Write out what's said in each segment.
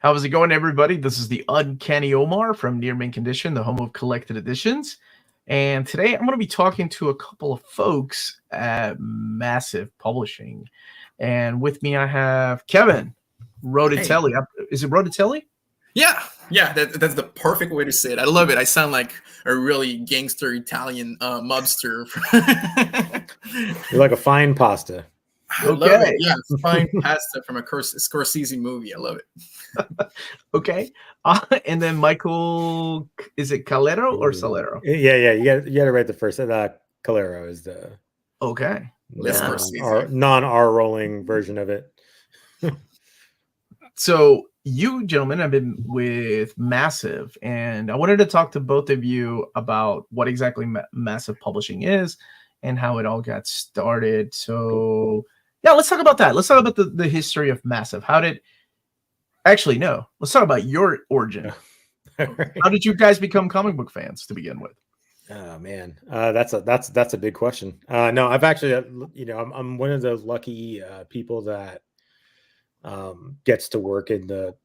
How's it going, everybody? This is the Uncanny Omar from Near Mint Condition, the home of collected editions. And today I'm going to be talking to a couple of folks at Massive Publishing. And with me, I have Kevin Roditeli. Hey. Is it Roditeli? Yeah, that's the perfect way to say it. I love it. I sound like a really gangster Italian mobster. You're like a fine pasta. I love it. Yeah, fine pasta from a Scorsese movie. I love it. Okay. And then Michael, is it Calero or Salero? Yeah. You got to write the first. Calero is the non-R rolling version of it. So you gentlemen have been with Massive, and I wanted to talk to both of you about what exactly Massive Publishing is and how it all got started. So yeah, let's talk about that. Let's talk about the history of Massive. Let's talk about your origin. Right. How did you guys become comic book fans to begin with? Oh man, that's a big question. No, I've actually, I'm one of those lucky people that gets to work in the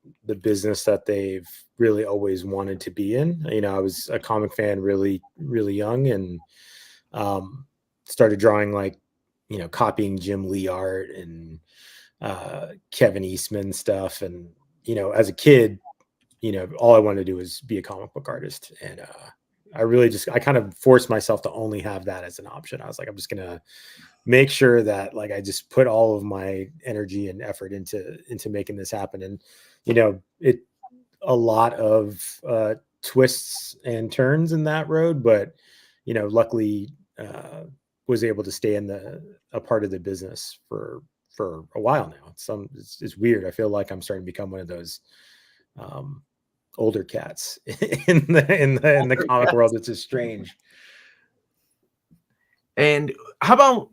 business that they've really always wanted to be in. I was a comic fan really, really young, and started drawing copying Jim Lee art and Kevin Eastman stuff. And, as a kid, all I wanted to do was be a comic book artist. And I kind of forced myself to only have that as an option. I was like, I'm just going to make sure that I just put all of my energy and effort into making this happen. And, a lot of twists and turns in that road, but, luckily was able to stay in a part of the business for a while now. It's weird. I feel like I'm starting to become one of those older cats in the comic world. It's just strange. And how about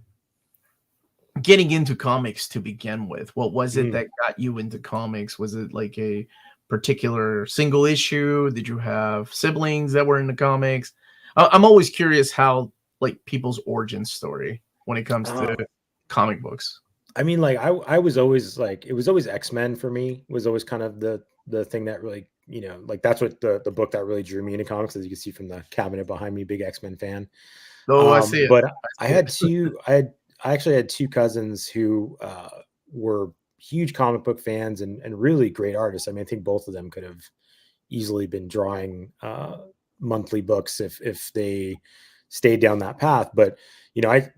getting into comics to begin with? What was it that got you into comics? Was it like a particular single issue? Did you have siblings that were into comics? I'm always curious how people's origin story when it comes to comic books. I mean, I was always it was always X-Men for me. Was always kind of the thing that really, that's what the book that really drew me into comics, as you can see from the cabinet behind me, big X-Men fan. Oh, I see it. But I actually had two cousins who were huge comic book fans and really great artists. I mean, I think both of them could have easily been drawing monthly books if they stayed down that path. But, as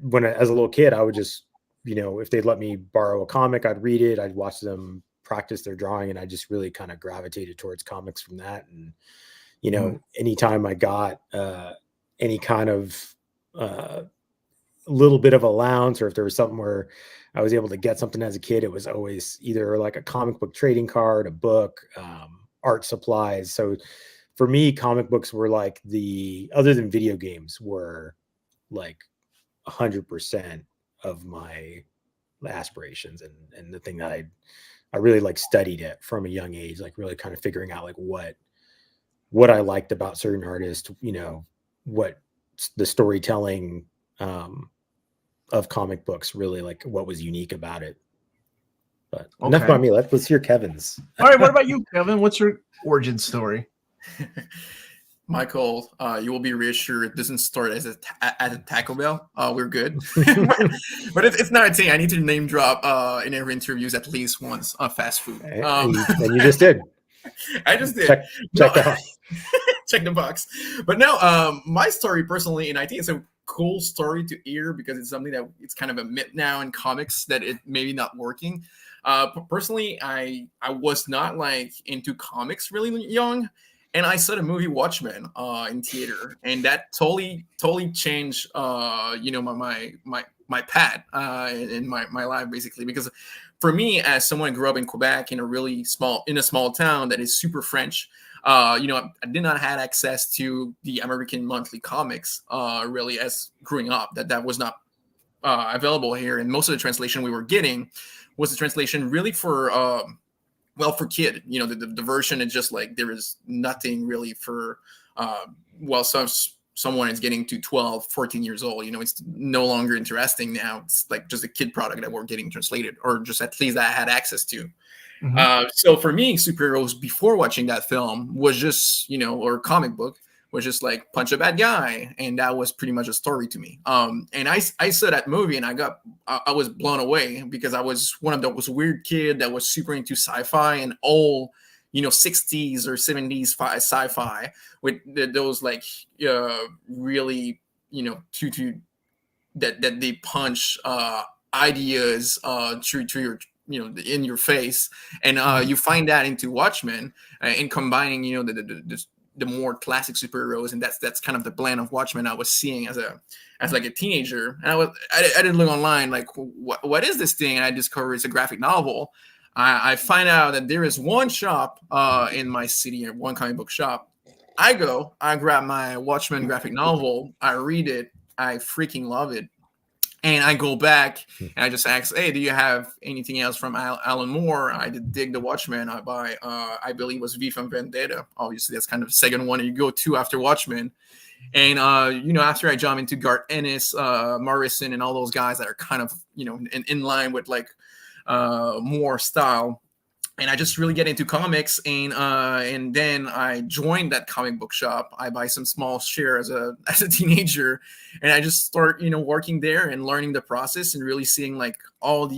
a little kid, I would just, if they'd let me borrow a comic, I'd read it, I'd watch them practice their drawing, and I just really kind of gravitated towards comics from that. And, anytime I got any kind of little bit of allowance, or if there was something where I was able to get something as a kid, it was always either like a comic book trading card, a book, art supplies. So for me, comic books were other than video games, were 100% of my aspirations, and the thing that I really studied it from a young age, really kind of figuring out what I liked about certain artists, what the storytelling of comic books really, what was unique about it. But enough about me. Let's hear Kevin's. All right, what about you, Kevin? What's your origin story? Michael, you will be reassured it doesn't start as a Taco Bell. We're good. But it's not a thing. I need to name drop in every interviews at least once on fast food. And you just did. I just did. Check the box. Check the box. But no, my story personally, and I think it's a cool story to hear because it's something that it's kind of a myth now in comics that it maybe not working. Personally, I was not into comics really young. And I saw the movie Watchmen in theater, and that totally changed, my path in my life, basically. Because for me, as someone who grew up in Quebec in a small town that is super French, I did not have access to the American monthly comics really as growing up. That was not available here, and most of the translation we were getting was the translation really for. For kid, the version is just there is nothing really for, someone is getting to 12, 14 years old, it's no longer interesting now. It's just a kid product that we're getting translated, or just at least I had access to. So for me, superheroes before watching that film was just, or comic book was just like punch a bad guy, and that was pretty much a story to me. And I saw that movie, and I was blown away because I was one of those weird kid that was super into sci-fi and all 60s or 70s sci-fi with those like really to that they punch ideas to your in your face, and you find that into Watchmen, and combining the more classic superheroes, and that's kind of the blend of Watchmen I was seeing as like a teenager. And I didn't look online like what is this thing, and I discovered it's a graphic novel. I find out that there is one shop in my city, one comic book shop. I grab my Watchmen graphic novel, I read it, I freaking love it. And I go back and I just ask, hey, do you have anything else from Alan Moore? I did dig the Watchmen. I buy, I believe it was V from Vendetta. Obviously, that's kind of the second one you go to after Watchmen. And, after I jump into Garth Ennis, Morrison, and all those guys that are kind of, in line with like Moore style. And I just really get into comics, and then I joined that comic book shop. I buy some small share as a teenager, and I just start working there and learning the process and really seeing like all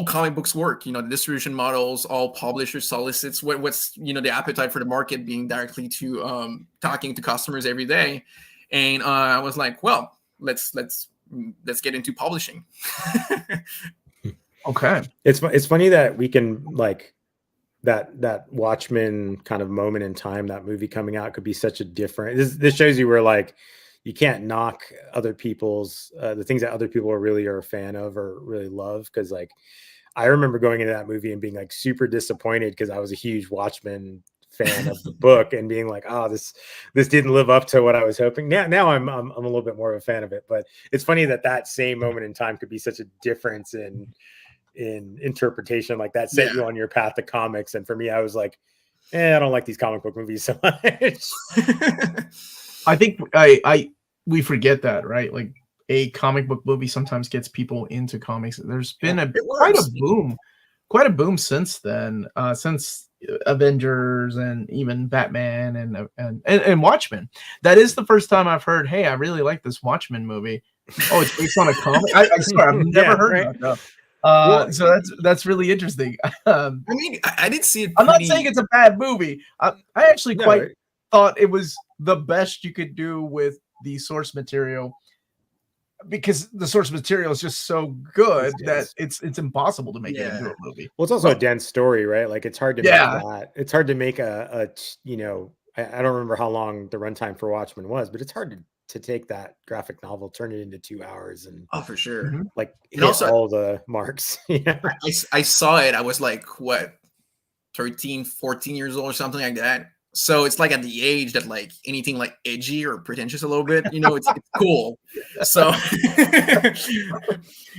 comic books work. The distribution models, all publishers solicits, what's the appetite for the market, being directly to talking to customers every day. And I was like, well, let's get into publishing. Okay. It's funny that we can like that Watchmen kind of moment in time, that movie coming out could be such a different, this shows you where like you can't knock other people's the things that other people are a fan of or really love. Cause like I remember going into that movie and being like super disappointed because I was a huge Watchmen fan of the book and being like, oh, this didn't live up to what I was hoping. Now I'm a little bit more of a fan of it, but it's funny that same moment in time could be such a difference in interpretation. Like that set you on your path to comics, and for me I was like, I don't like these comic book movies so much. I think we forget that, right? Like a comic book movie sometimes gets people into comics. There's been quite a boom since then, since Avengers and even Batman and Watchmen. That is the first time I've heard, hey, I really like this Watchmen movie. Oh, it's based on a comic. I swear I've never heard that. So that's really interesting. I mean, I did see it. I'm not saying it's a bad movie. I actually thought it was the best you could do with the source material, because the source material is just so good that it's impossible to make it into a movie. Well, it's also a dense story, right? Like it's hard to make that. It's hard to make a I don't remember how long the runtime for Watchmen was, but it's hard to take that graphic novel, turn it into 2 hours, and for sure, like hit all the marks. I saw it. I was like, what, 13, 14 years old or something like that. So it's like at the age that like anything like edgy or pretentious a little bit, it's cool. So,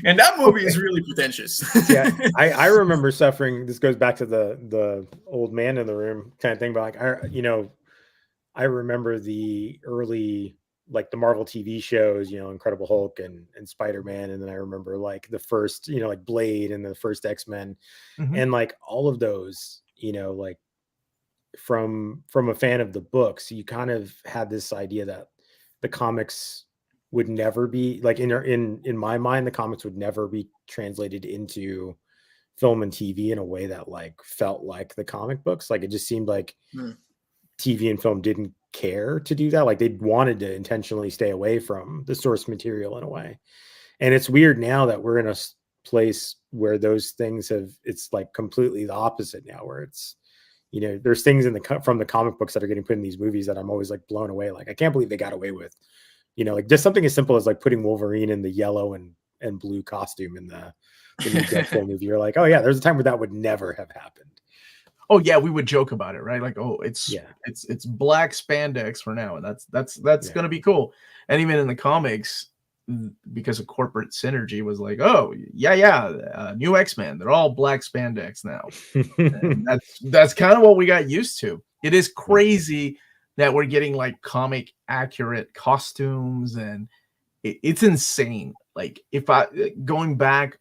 and that movie is really pretentious. I remember suffering. This goes back to the old man in the room kind of thing, but like I remember the early, like the Marvel TV shows, Incredible Hulk and Spider-Man. And then I remember like the first, like Blade and the first X-Men, and like all of those, like from a fan of the books, you kind of had this idea that the comics would never be like in my mind, the comics would never be translated into film and TV in a way that like felt like the comic books. Like it just seemed like TV and film didn't care to do that. Like they wanted to intentionally stay away from the source material in a way. And it's weird now that we're in a place where those things it's like completely the opposite now, where it's, there's things from the comic books that are getting put in these movies that I'm always like blown away. Like, I can't believe they got away with, like just something as simple as like putting Wolverine in the yellow and blue costume in the new Deadpool movie. You're like, oh yeah, there's a time where that would never have happened. Oh yeah, we would joke about it, right? Like, oh, it's black spandex for now, and that's gonna be cool. And even in the comics, because of corporate synergy, was like, oh new X-Men, they're all black spandex now. And that's kind of what we got used to. It is crazy that we're getting like comic accurate costumes, and it's insane. Like if going back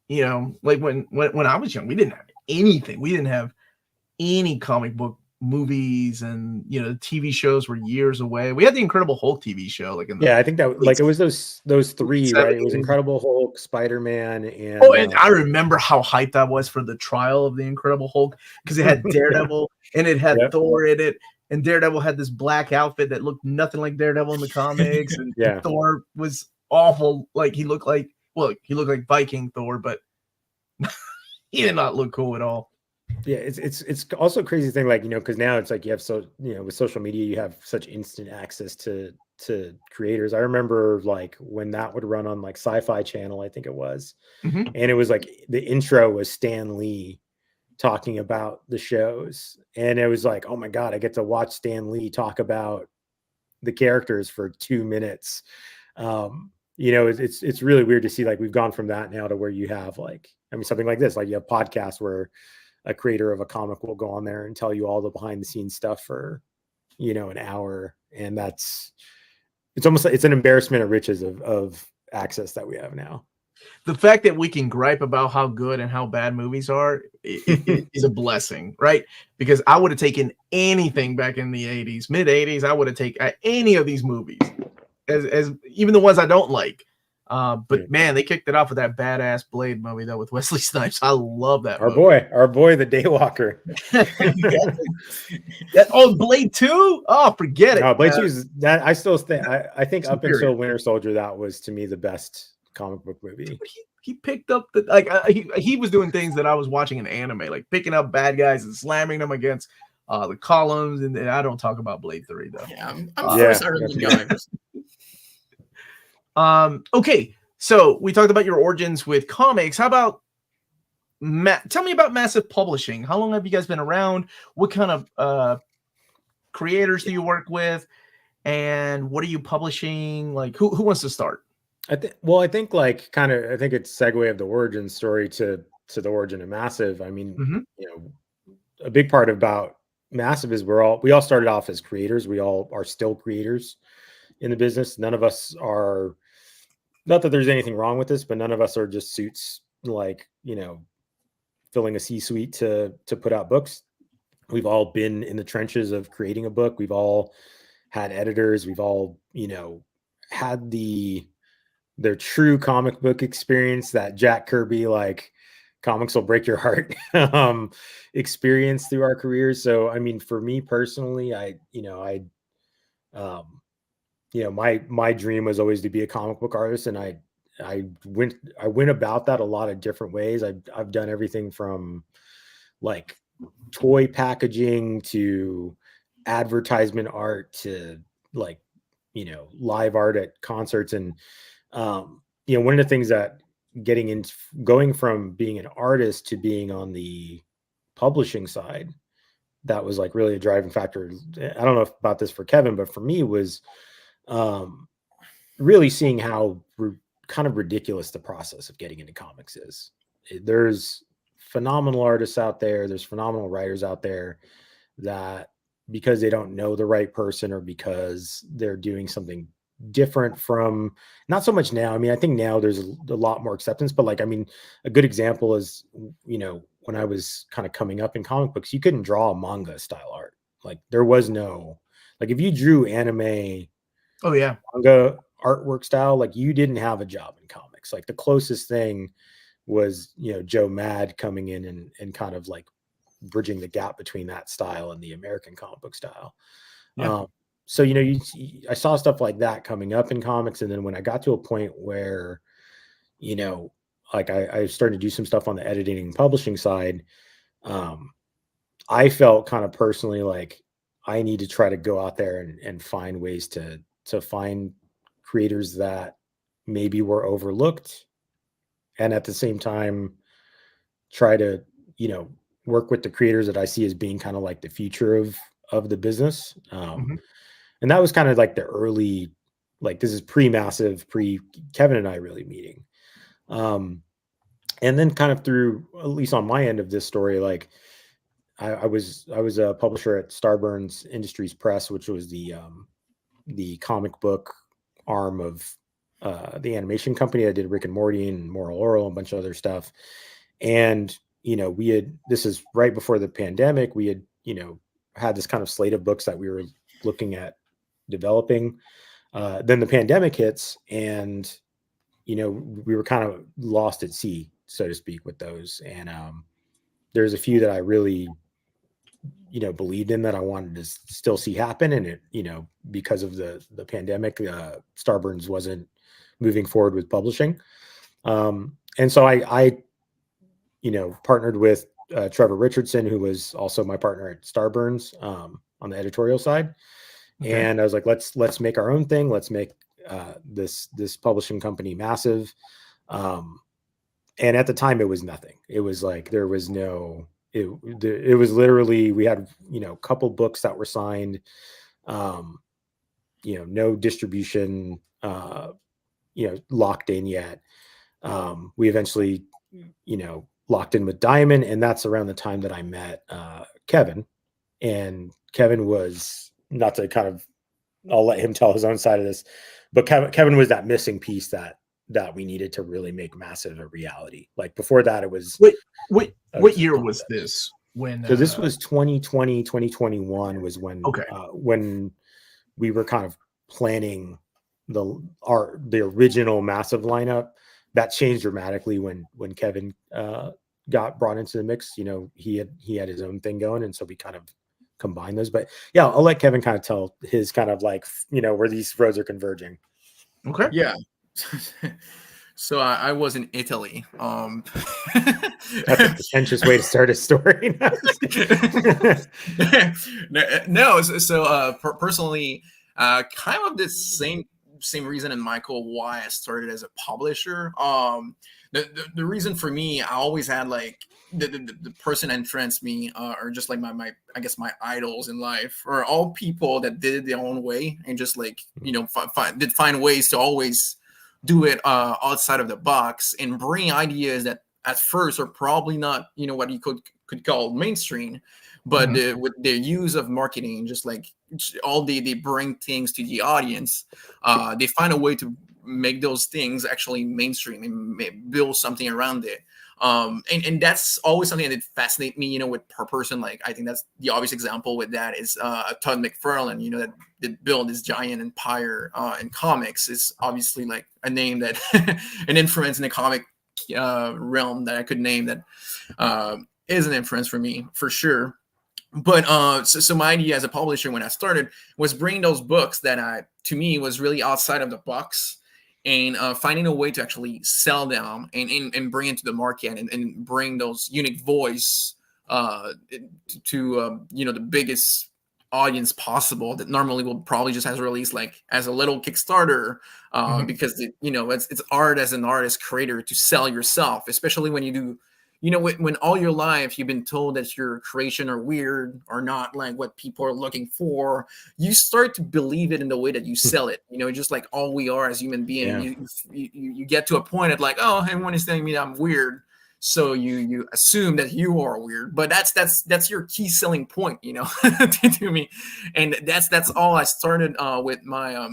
you know, like when I was young, we didn't have anything. We didn't have any comic book movies, and you know, the TV shows were years away. We had the Incredible Hulk TV show, like in the Yeah, I think that like it was those three, right? It was 70s. Incredible Hulk, Spider-Man, and Oh, and I remember how hyped I was for the trial of the Incredible Hulk, because it had Daredevil and it had Yep. Thor in it, and Daredevil had this black outfit that looked nothing like Daredevil in the comics, and Yeah. Thor was awful. Like he looked like Viking Thor, but he did not look cool at all. Yeah, it's also a crazy thing, like, you know, because now it's like you have with social media, you have such instant access to creators. I remember like when that would run on like Sci-Fi Channel, I think it was, Mhm. and it was like the intro was Stan Lee talking about the shows, and it was like, oh my god, I get to watch Stan Lee talk about the characters for 2 minutes. You know, it's really weird to see, like, we've gone from that now to where you have like, I mean, something like this, like you have podcasts where a creator of a comic will go on there and tell you all the behind the scenes stuff for, you know, an hour. And it's almost like it's an embarrassment of riches of access that we have now. The fact that we can gripe about how good and how bad movies are is a blessing, right? Because I would have taken anything back in the 80s, mid 80s. I would have taken any of these movies, as even the ones I don't like. But man, they kicked it off with that badass Blade movie though with Wesley Snipes. I love that. Our boy, the Daywalker. Blade 2? Oh, forget it. No, Blade 2 is that I still think I think up superior. until Winter Soldier, that was to me the best comic book movie. He picked up the like he was doing things that I was watching in anime, like picking up bad guys and slamming them against the columns. And I don't talk about Blade 3 though. Yeah, I'm first. I really Okay, so we talked about your origins with comics. How about tell me about Massive Publishing. How long have you guys been around? What kind of creators do you work with, and what are you publishing? Like, who wants to start? I think it's segue of the origin story to the origin of Massive. I mean, you know, a big part about Massive is we all started off as creators. We all are still creators in the business. None of us are, not that there's anything wrong with this, but none of us are just suits, like, you know, filling a C-suite to put out books. We've all been in the trenches of creating a book. We've all had editors. We've all, you know, had their true comic book experience, that Jack Kirby, like, comics will break your heart experience through our careers. So, I mean, for me personally, my dream was always to be a comic book artist, and I went about that a lot of different ways. I've done everything from like toy packaging to advertisement art to, like, you know, live art at concerts. And you know, one of the things that going from being an artist to being on the publishing side, that was like really a driving factor. I don't know about this for Kevin, but for me was really seeing how kind of ridiculous the process of getting into comics is. There's phenomenal artists out there. There's phenomenal writers out there that, because they don't know the right person, or because they're doing something different from, not so much now. I mean, I think now there's a lot more acceptance, but like, I mean, a good example is, you know, when I was kind of coming up in comic books, you couldn't draw manga style art. Like, there was no, like, if you drew anime, manga artwork style, like, you didn't have a job in comics. Like, the closest thing was, you know, Joe Mad coming in and kind of like bridging the gap between that style and the American comic book style. So, you know, I saw stuff like that coming up in comics. And then when I got to a point where, you know, like I started to do some stuff on the editing and publishing side, I felt kind of personally like I need to try to go out there and find ways to find creators that maybe were overlooked, and at the same time try to, you know, work with the creators that I see as being kind of like the future of the business. And that was kind of like the early, like, this is pre-Massive, pre-Kevin and I really meeting. And then kind of through, at least on my end of this story, like I was a publisher at Starburns Industries Press, which was the comic book arm of the animation company that did Rick and Morty and Moral Orel and a bunch of other stuff. And, this is right before the pandemic. We had, had this kind of slate of books that we were looking at developing. Then the pandemic hits, and, we were kind of lost at sea, so to speak, with those. And there's a few that I really, believed in, that I wanted to still see happen. And it, because of the pandemic, Starburns wasn't moving forward with publishing. And so I partnered with Trevor Richardson, who was also my partner at Starburns, on the editorial side. Okay. And I was like, let's make our own thing. Let's make this publishing company massive. And at the time, it was nothing. It was like, there was no, it was literally, we had, a couple books that were signed, no distribution, locked in yet. We eventually, locked in with Diamond, and that's around the time that I met Kevin. And Kevin was, not to kind of, I'll let him tell his own side of this, but Kevin was that missing piece that we needed to really make Massive a reality. Like before that, it was. What year was this? So this was 2020, 2021 was when, when we were kind of planning the original Massive lineup. That changed dramatically when Kevin got brought into the mix. He had his own thing going, and so we kind of combined those. But yeah, I'll let Kevin kind of tell his kind of like, where these roads are converging. Okay. Yeah. So I was in Italy. That's a pretentious way to start a story. No. So personally, kind of the same reason in Michael why I started as a publisher. The reason for me, I always had like the person that influenced me are just like my I guess my idols in life, or all people that did it their own way and just like find ways to always do it outside of the box and bring ideas that at first are probably not what you could call mainstream, but with their use of marketing, just like all they bring things to the audience, they find a way to make those things actually mainstream and build something around it. And that's always something that fascinates me, with per person. Like, I think that's the obvious example with that is Todd McFarlane, that built this giant empire in comics. Is obviously like a name that an influence in the comic realm that I could name that is an influence for me for sure. But so my idea as a publisher when I started was bringing those books that to me was really outside of the box, and finding a way to actually sell them and bring into the market and bring those unique voice to the biggest audience possible that normally will probably just has released like as a little Kickstarter because it's art as an artist creator to sell yourself, especially when you do. When all your life you've been told that your creation are weird or not like what people are looking for, you start to believe it in the way that you sell it. Just like all we are as human beings. Yeah. You get to a point at like, oh, everyone is telling me that I'm weird, so you assume that you are weird. But that's your key selling point, to me. And that's all I started with my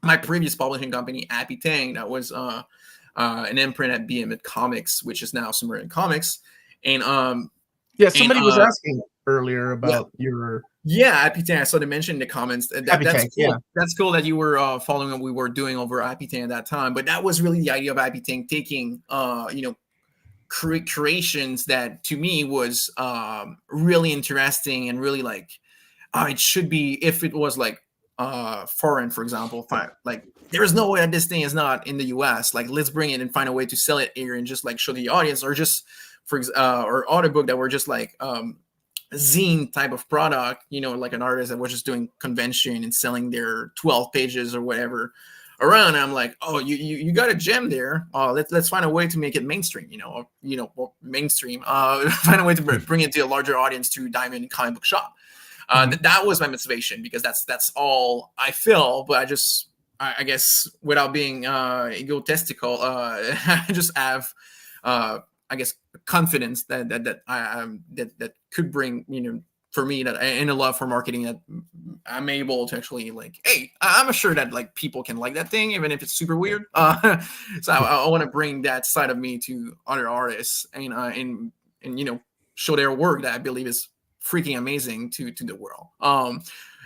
my previous publishing company, Happy Tang. That was an imprint at BMit Comics, which is now Sumerian Comics. And somebody was asking earlier about your Happy Tang. I saw they mentioned in the comments. That's cool. Yeah. That's cool that you were following what we were doing over Happy Tang at that time. But that was really the idea of Happy Tang, taking creations that to me was really interesting and really like it should be if it was like foreign, for example. Like there is no way that this thing is not in the US. Like, let's bring it and find a way to sell it here and just like show the audience, or just or audiobook that were just like zine type of product, like an artist that was just doing convention and selling their 12 pages or whatever around. And I'm like, oh, you got a gem there. Let's find a way to make it mainstream, mainstream. Find a way to bring it to a larger audience through Diamond Comic Book Shop. That was my motivation, because that's all I feel. But I guess without being egotistical, I just have I guess confidence that could bring for me that and a love for marketing that I'm able to actually like, hey, I'm sure that like people can like that thing even if it's super weird. So I want to bring that side of me to other artists and you know, show their work that I believe is freaking amazing to the world.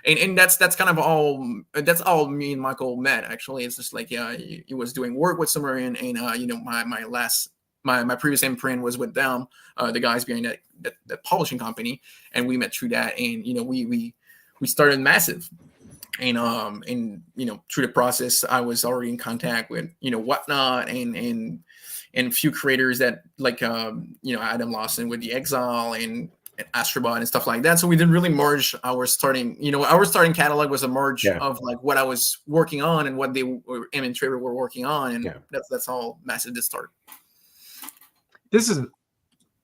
And that's kind of all me and Michael met actually. It's just like, yeah, he was doing work with Submarine, and you know, my previous imprint was with them, the guys behind that publishing company, and we met through that, and you know, we started Massive, and you know, through the process, I was already in contact with, you know, Whatnot and few creators that like you know, Adam Lawson with the Exile and Astrobot and stuff like that. So we didn't really merge our starting, you know, our starting catalog was a merge of like what I was working on and what they were, Em and Trevor were working on, and that's all Massive did start. This is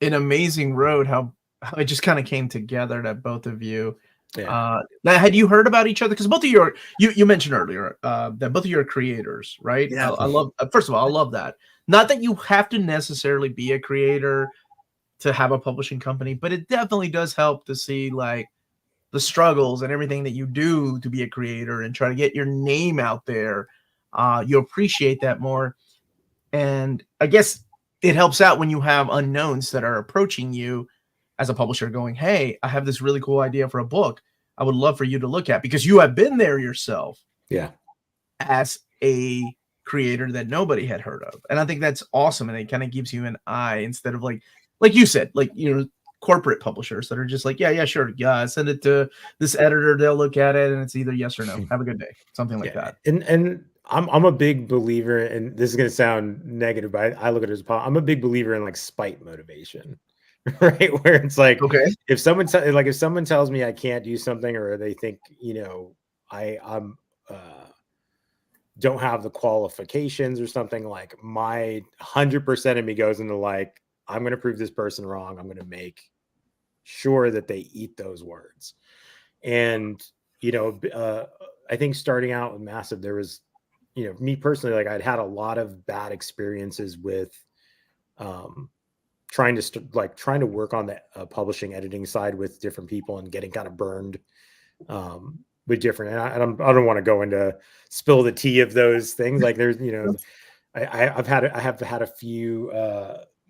an amazing road. How it just kind of came together that both of you. Now, had you heard about each other? Because both of you are, you mentioned earlier that both of you are creators, right? Yeah. I love. First of all, I love that. Not that you have to necessarily be a creator to have a publishing company, but it definitely does help to see like the struggles and everything that you do to be a creator and try to get your name out there. You appreciate that more, and I guess it helps out when you have unknowns that are approaching you as a publisher going, hey, I have this really cool idea for a book I would love for you to look at, because you have been there yourself as a creator that nobody had heard of. And I think that's awesome. And it kind of gives you an eye instead of like you said, like, you know, corporate publishers that are just like, yeah, sure. Yeah, send it to this editor. They'll look at it and it's either yes or no. Have a good day. Something like that. And I'm a big believer, and this is going to sound negative, but I look at it as I'm a big believer in like spite motivation, right? Where it's like, okay, if someone tells me I can't do something, or they think, you know, I'm don't have the qualifications or something, like my 100% of me goes into like, I'm going to prove this person wrong. I'm going to make sure that they eat those words. And, you know, I think starting out with Massive, there was, you know, me personally, like I'd had a lot of bad experiences with trying to work on the publishing editing side with different people and getting kind of burned with different, and I don't want to go into spill the tea of those things. Like there's, you know, I have had a few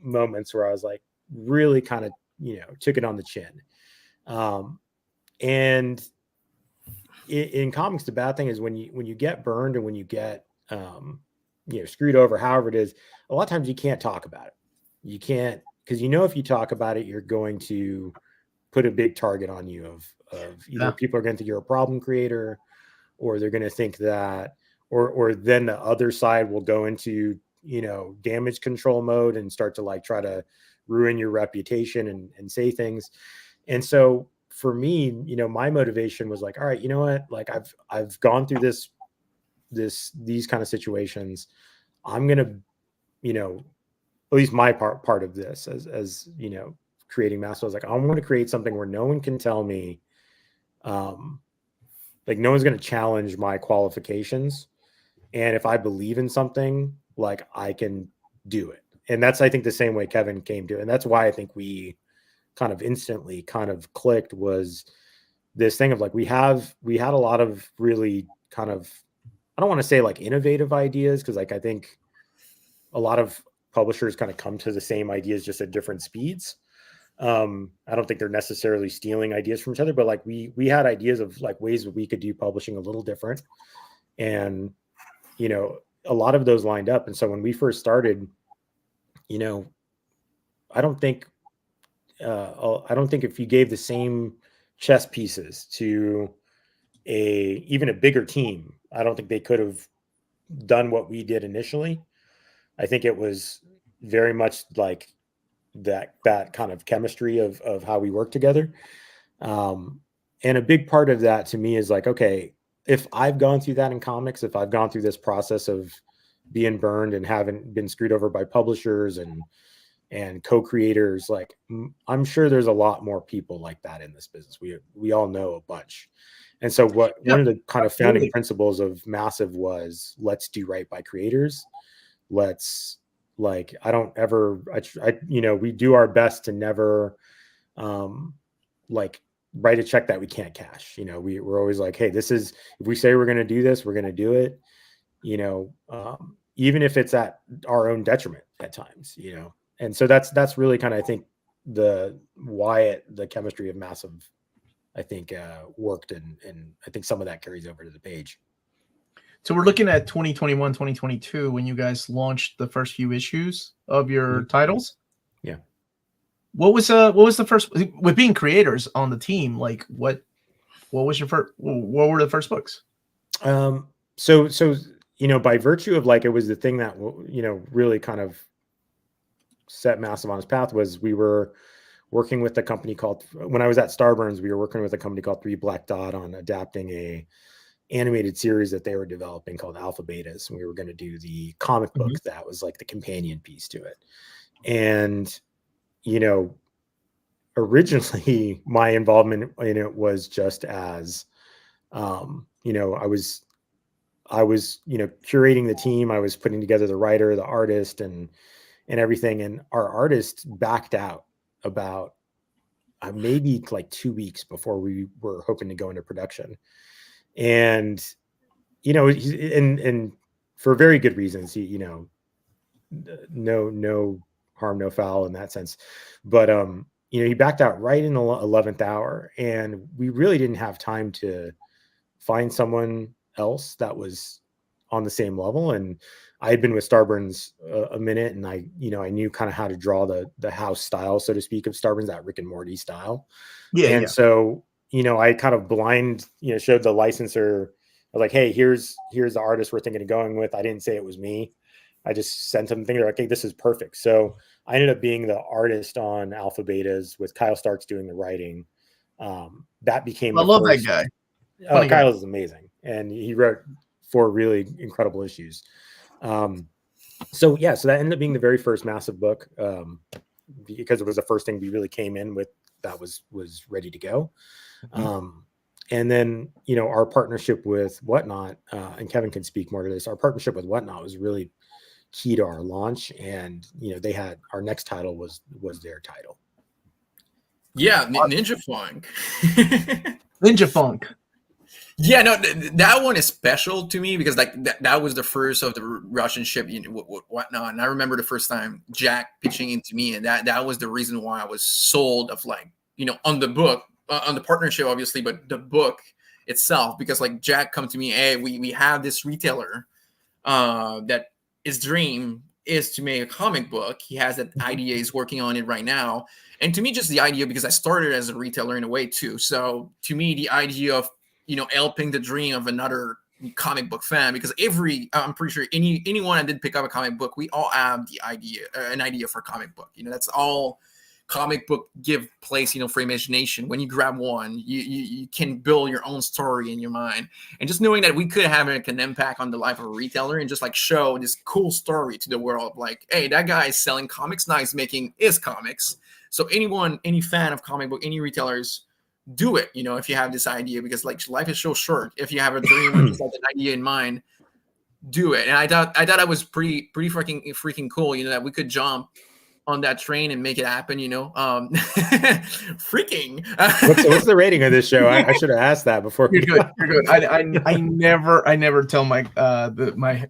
moments where I was like really kind of, you know, took it on the chin. And in comics, the bad thing is when you get burned and when you get you know, screwed over, however it is, a lot of times you can't talk about it. You can't, because you know, if you talk about it, you're going to put a big target on you of either people are going to think you're a problem creator, or they're going to think that, or then the other side will go into, you know, damage control mode and start to like try to ruin your reputation and say things. And so for me, you know, my motivation was like, all right, you know what, like I've gone through these kind of situations. I'm going to, you know, at least my part of this as you know, creating Massive, I was like, I want to create something where no one can tell me, like no one's going to challenge my qualifications. And if I believe in something, like I can do it. And that's, I think, the same way Kevin came to it. And that's why I think we kind of instantly kind of clicked, was this thing of like, we had a lot of really kind of, I don't want to say like innovative ideas, because like I think a lot of publishers kind of come to the same ideas just at different speeds. I don't think they're necessarily stealing ideas from each other, but like we had ideas of like ways that we could do publishing a little different. And, you know, a lot of those lined up. And so when we first started, you know, I don't think if you gave the same chess pieces to even a bigger team, I don't think they could have done what we did initially. I think it was very much like that kind of chemistry of how we work together. And a big part of that to me is like, okay, if I've gone through that in comics, if I've gone through this process of being burned and haven't been screwed over by publishers and co-creators, like I'm sure there's a lot more people like that in this business. We all know a bunch. And so one of the kind of founding principles of Massive was, let's do right by creators. Let's, like, you know, we do our best to never like write a check that we can't cash. You know, we're always like, hey, this is, if we say we're going to do this, we're going to do it, you know, even if it's at our own detriment at times, you know. And so that's really kind of, I think, the chemistry of Massive, I think, worked, and I think some of that carries over to the page. So we're looking at 2021, 2022 when you guys launched the first few issues of your titles. Yeah. What was the first, with being creators on the team? Like what was your first? What were the first books? So you know, by virtue of, like, it was the thing that, you know, really kind of set Massive on his path, was we were working with a company called, when I was at Starburns, we were working with a company called 3 Black Dot on adapting a animated series that they were developing called Alpha Betas, and we were going to do the comic book that was like the companion piece to it. And, you know, originally my involvement in it was just as, you know, I was, you know, curating the team. I was putting together the writer, the artist, and everything. And our artist backed out about maybe like 2 weeks before we were hoping to go into production. And, you know, and for very good reasons, he, you know, no harm, no foul in that sense. But, you know, he backed out right in the 11th hour, and we really didn't have time to find someone else that was on the same level. And I had been with Starburns a minute, and I knew kind of how to draw the house style, so to speak, of Starburns, that Rick and Morty style. Yeah. And so, you know, I kind of showed the licensor, I was like, hey, here's the artist we're thinking of going with. I didn't say it was me. I just sent them things. They're like, hey, this is perfect. So I ended up being the artist on Alpha Betas, with Kyle Starks doing the writing. That became, I love that guy. Kyle is amazing, and he wrote 4 really incredible issues. So that ended up being the very first Massive book, because it was the first thing we really came in with that was ready to go. And then, you know, our partnership with Whatnot, and Kevin can speak more to this. Our partnership with Whatnot was really key to our launch, and, you know, they had, our next title was their title. Yeah, Ninja Funk. Ninja Funk. Yeah, no, that one is special to me because, like, that was the first of the Russian ship, you know, Whatnot. And I remember the first time Jack pitching into me, and that was the reason why I was sold, of, like, you know, on the book, on the partnership, obviously, but the book itself, because, like, Jack come to me, hey, we have this retailer that his dream is to make a comic book. He has that idea, he's working on it right now. And to me, just the idea, because I started as a retailer in a way too. So to me, the idea of, you know, helping the dream of another comic book fan, because I'm pretty sure anyone that did pick up a comic book, we all have an idea for a comic book. You know, that's all comic book give place, you know, for imagination. When you grab one, you can build your own story in your mind. And just knowing that we could have an impact on the life of a retailer and just, like, show this cool story to the world, like, hey, that guy is selling comics, now he's making his comics. So any fan of comic book, any retailers, do it, you know, if you have this idea, because, like, life is so short. If you have a dream or just, like, an idea in mind, do it. And I thought that was pretty freaking cool, you know, that we could jump on that train and make it happen, you know. Freaking. What's the rating of this show? I should have asked that before. You're good. I never tell my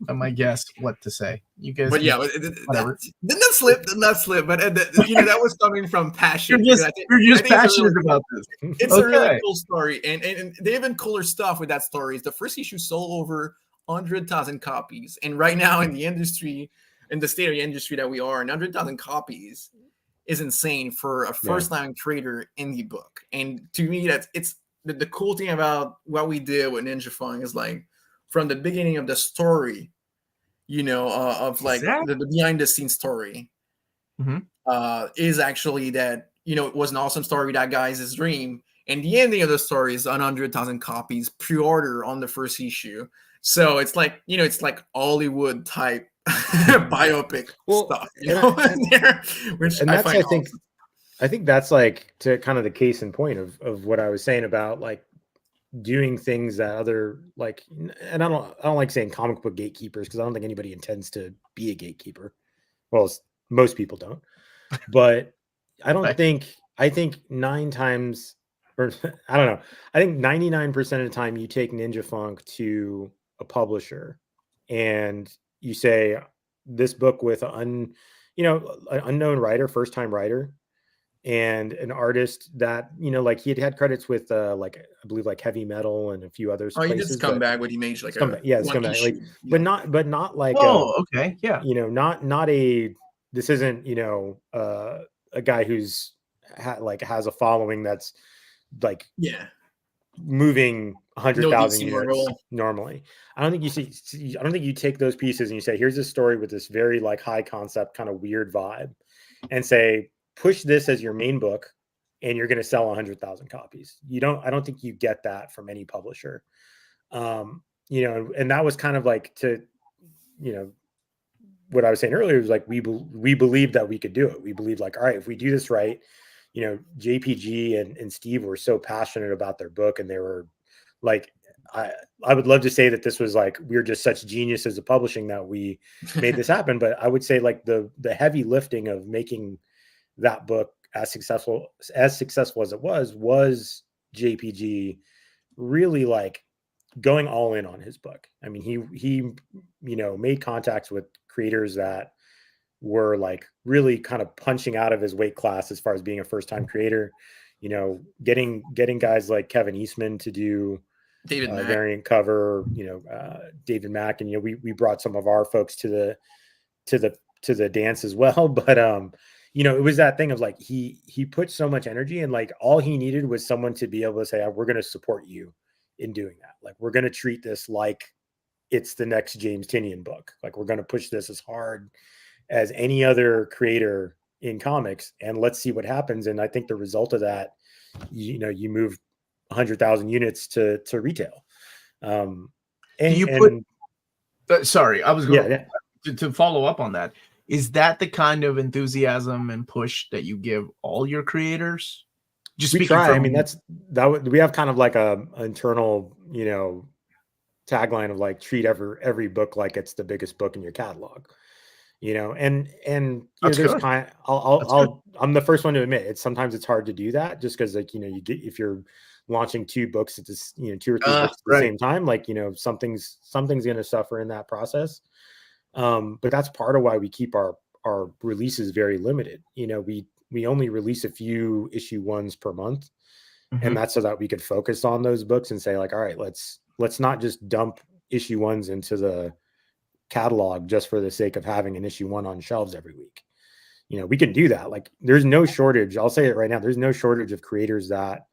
my guests what to say. You guys, but yeah, whatever. Did not slip. But you know, that was coming from passion. You're just passionate about this. It's a really cool story, and they even cooler stuff with that story. Is the first issue sold over 100,000 copies, and right now in the industry, in the state of the industry that we are, 100,000 copies is insane for a first-time creator indie book. And to me, it's the cool thing about what we did with Ninja Funk is, like, from the beginning of the story, you know, of, like, the behind-the-scenes story, is actually that, you know, it was an awesome story. That guy's his dream. And the ending of the story is 100,000 copies pre-order on the first issue. So it's like, you know, it's like Hollywood type biopic stuff, you know, which I find awesome. I think that's, like, to kind of the case in point of what I was saying about, like, doing things that other, like, and I don't like saying comic book gatekeepers, because I don't think anybody intends to be a gatekeeper. Well, most people don't, but I don't think, I think 9 times or I don't know. I think 99% of the time you take Ninja Funk to a publisher and you say this book with an unknown writer, first time writer, and an artist that, like he had credits with like I believe like Heavy Metal and a few other Oh, he did places, but Scumbag when he made like Scumbag, a yeah, one Scumbag, issue. like, but not like Oh, okay, yeah. not a, this isn't a guy who's has a following that's like moving 100,000 units normally. I don't think you take those pieces and you say, here's a story with this very like high concept kind of weird vibe, and say, push this as your main book and you're going to sell 100,000 copies. I don't think you get that from any publisher. And that was kind of like what I was saying earlier was like, we believed that we could do it. We believed like, all right, if we do this right, JPG and Steve were so passionate about their book, and they were like, I would love to say that this was like, we're just such geniuses of publishing that we made this happen. But I would say like the heavy lifting of making that book as successful as it was JPG really like going all in on his book. I mean, he made contacts with creators that were like really kind of punching out of his weight class as far as being a first-time creator, getting guys like Kevin Eastman to do David Mack. Variant cover, David Mack, and we brought some of our folks to the dance as well. But it was that thing of like he put so much energy, and like all he needed was someone to be able to say, we're going to support you in doing that. Like, we're going to treat this like it's the next James Tynion book. Like, we're going to push this as hard as any other creator in comics, and let's see what happens. And I think the result of that, you move 100,000 units to retail. Sorry, I was going to follow up on that. Is that the kind of enthusiasm and push that you give all your creators? We try. I mean, we have kind of like a internal, tagline of like, treat every book like it's the biggest book in your catalog. And there's kind of, I'm the first one to admit sometimes it's hard to do that, just because like, if you're launching two books at this, 2 or 3 books at the same time, like, something's going to suffer in that process. But that's part of why we keep our releases very limited. We only release a few issue ones per month. Mm-hmm. And that's so that we could focus on those books and say like, all right, let's not just dump issue ones into the catalog just for the sake of having an issue one on shelves every week. We can do that. Like, there's no shortage. I'll say it right now. There's no shortage of creators that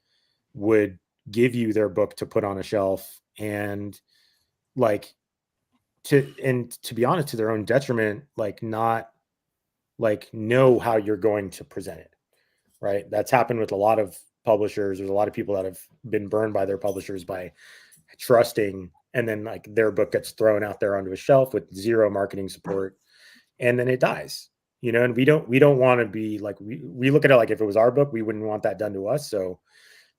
would give you their book to put on a shelf, and like to be honest, to their own detriment, like not like know how you're going to present it. Right. That's happened with a lot of publishers. There's a lot of people that have been burned by their publishers by trusting, and then like their book gets thrown out there onto a shelf with zero marketing support, and then it dies, and we don't want to be like, we look at it like, if it was our book, we wouldn't want that done to us. So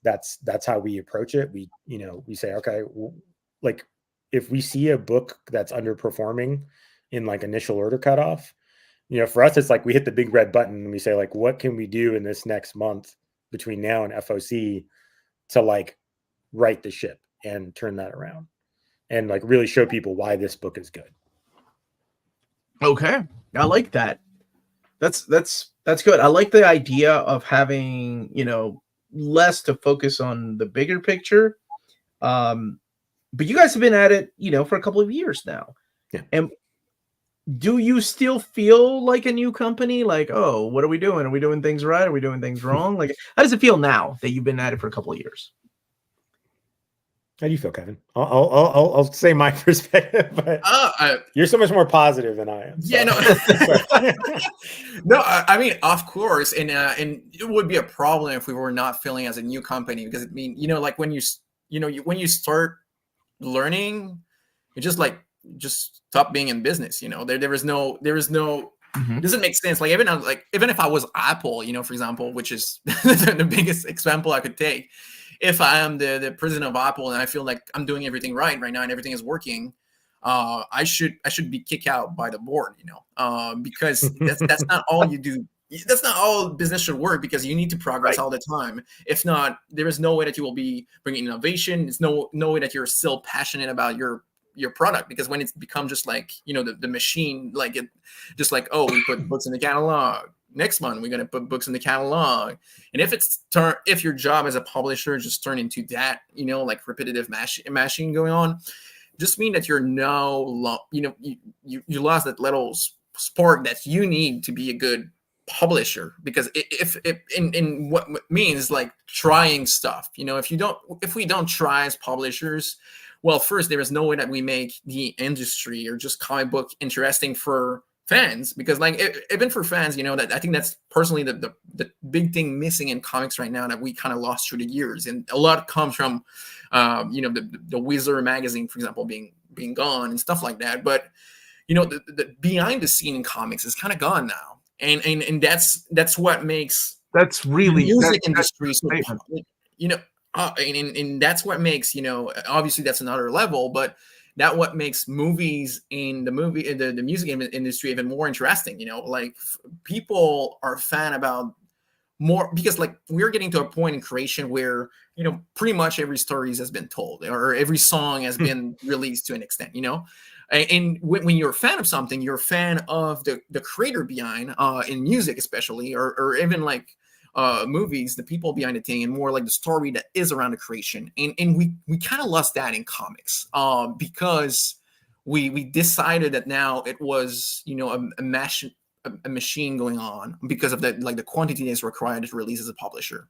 that's how we approach it. We say, okay, like if we see a book that's underperforming in like initial order cutoff, for us, it's like we hit the big red button and we say like, what can we do in this next month between now and FOC to like right the ship and turn that around and like really show people why this book is good. Okay. I like that. That's good. I like the idea of having, less to focus on the bigger picture. But you guys have been at it, for a couple of years now. Yeah. And do you still feel like a new company? Like, oh, what are we doing? Are we doing things right? Are we doing things wrong? Like, how does it feel now that you've been at it for a couple of years? How do you feel, Kevin? I'll say my perspective, but you're so much more positive than I am. Yeah, so. No, I mean, of course, and it would be a problem if we were not feeling as a new company, because I mean, like when when you start learning, you just stop being in business. There is no. Mm-hmm. It doesn't make sense. Like even if I was Apple, for example, which is the biggest example I could take. If I am the president of Apple and I feel like I'm doing everything right now and everything is working, I should be kicked out by the board, because that's not all you do that's not how business should work, because you need to progress all the time. If not, there is no way that you will be bringing innovation. There's no way that you're still passionate about your product, because when it's become just like, the machine, like it just like, oh, we put books in the catalog, next month we're going to put books in the catalog. And if your job as a publisher just turned into that, like repetitive machine going on, just mean that you're now, you lost that little spark that you need to be a good publisher. Because if in what means like trying stuff, if we don't try as publishers, well, first, there is no way that we make the industry or just comic book interesting for fans, because like even for fans, that I think that's personally the big thing missing in comics right now that we kind of lost through the years. And a lot comes from the Wizard magazine, for example, being gone and stuff like that. But the behind the scene in comics is kind of gone now, and that's what makes that's really the music industry so and that's what makes, obviously that's another level, but that what makes movies in the music industry even more interesting. Like people are fan about more, because like we're getting to a point in creation where, pretty much every story has been told, or every song has been released to an extent, and when you're a fan of something, you're a fan of the creator behind, in music especially, or even like movies, the people behind the thing, and more like the story that is around the creation. And we kind of lost that in comics, because we decided that now it was, a machine going on, because of that, like the quantity that's required to release as a publisher.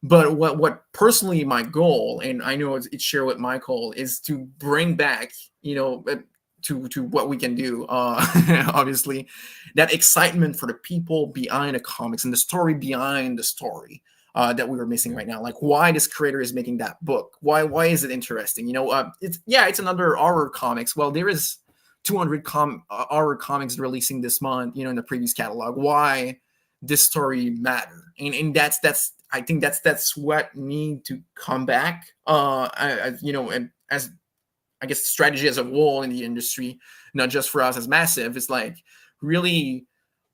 But what personally my goal, and I know it's shared with Michael, is to bring back, to what we can do, obviously, that excitement for the people behind the comics and the story behind the story, that we were missing right now. Like why this creator is making that book. Why is it interesting? It's another horror comics. Well, there is 200 horror comics releasing this month, in the previous catalog. Why this story matter? And that's I think that's what need to come back. And as I guess strategy as a whole in the industry, not just for us as Massive, it's like really,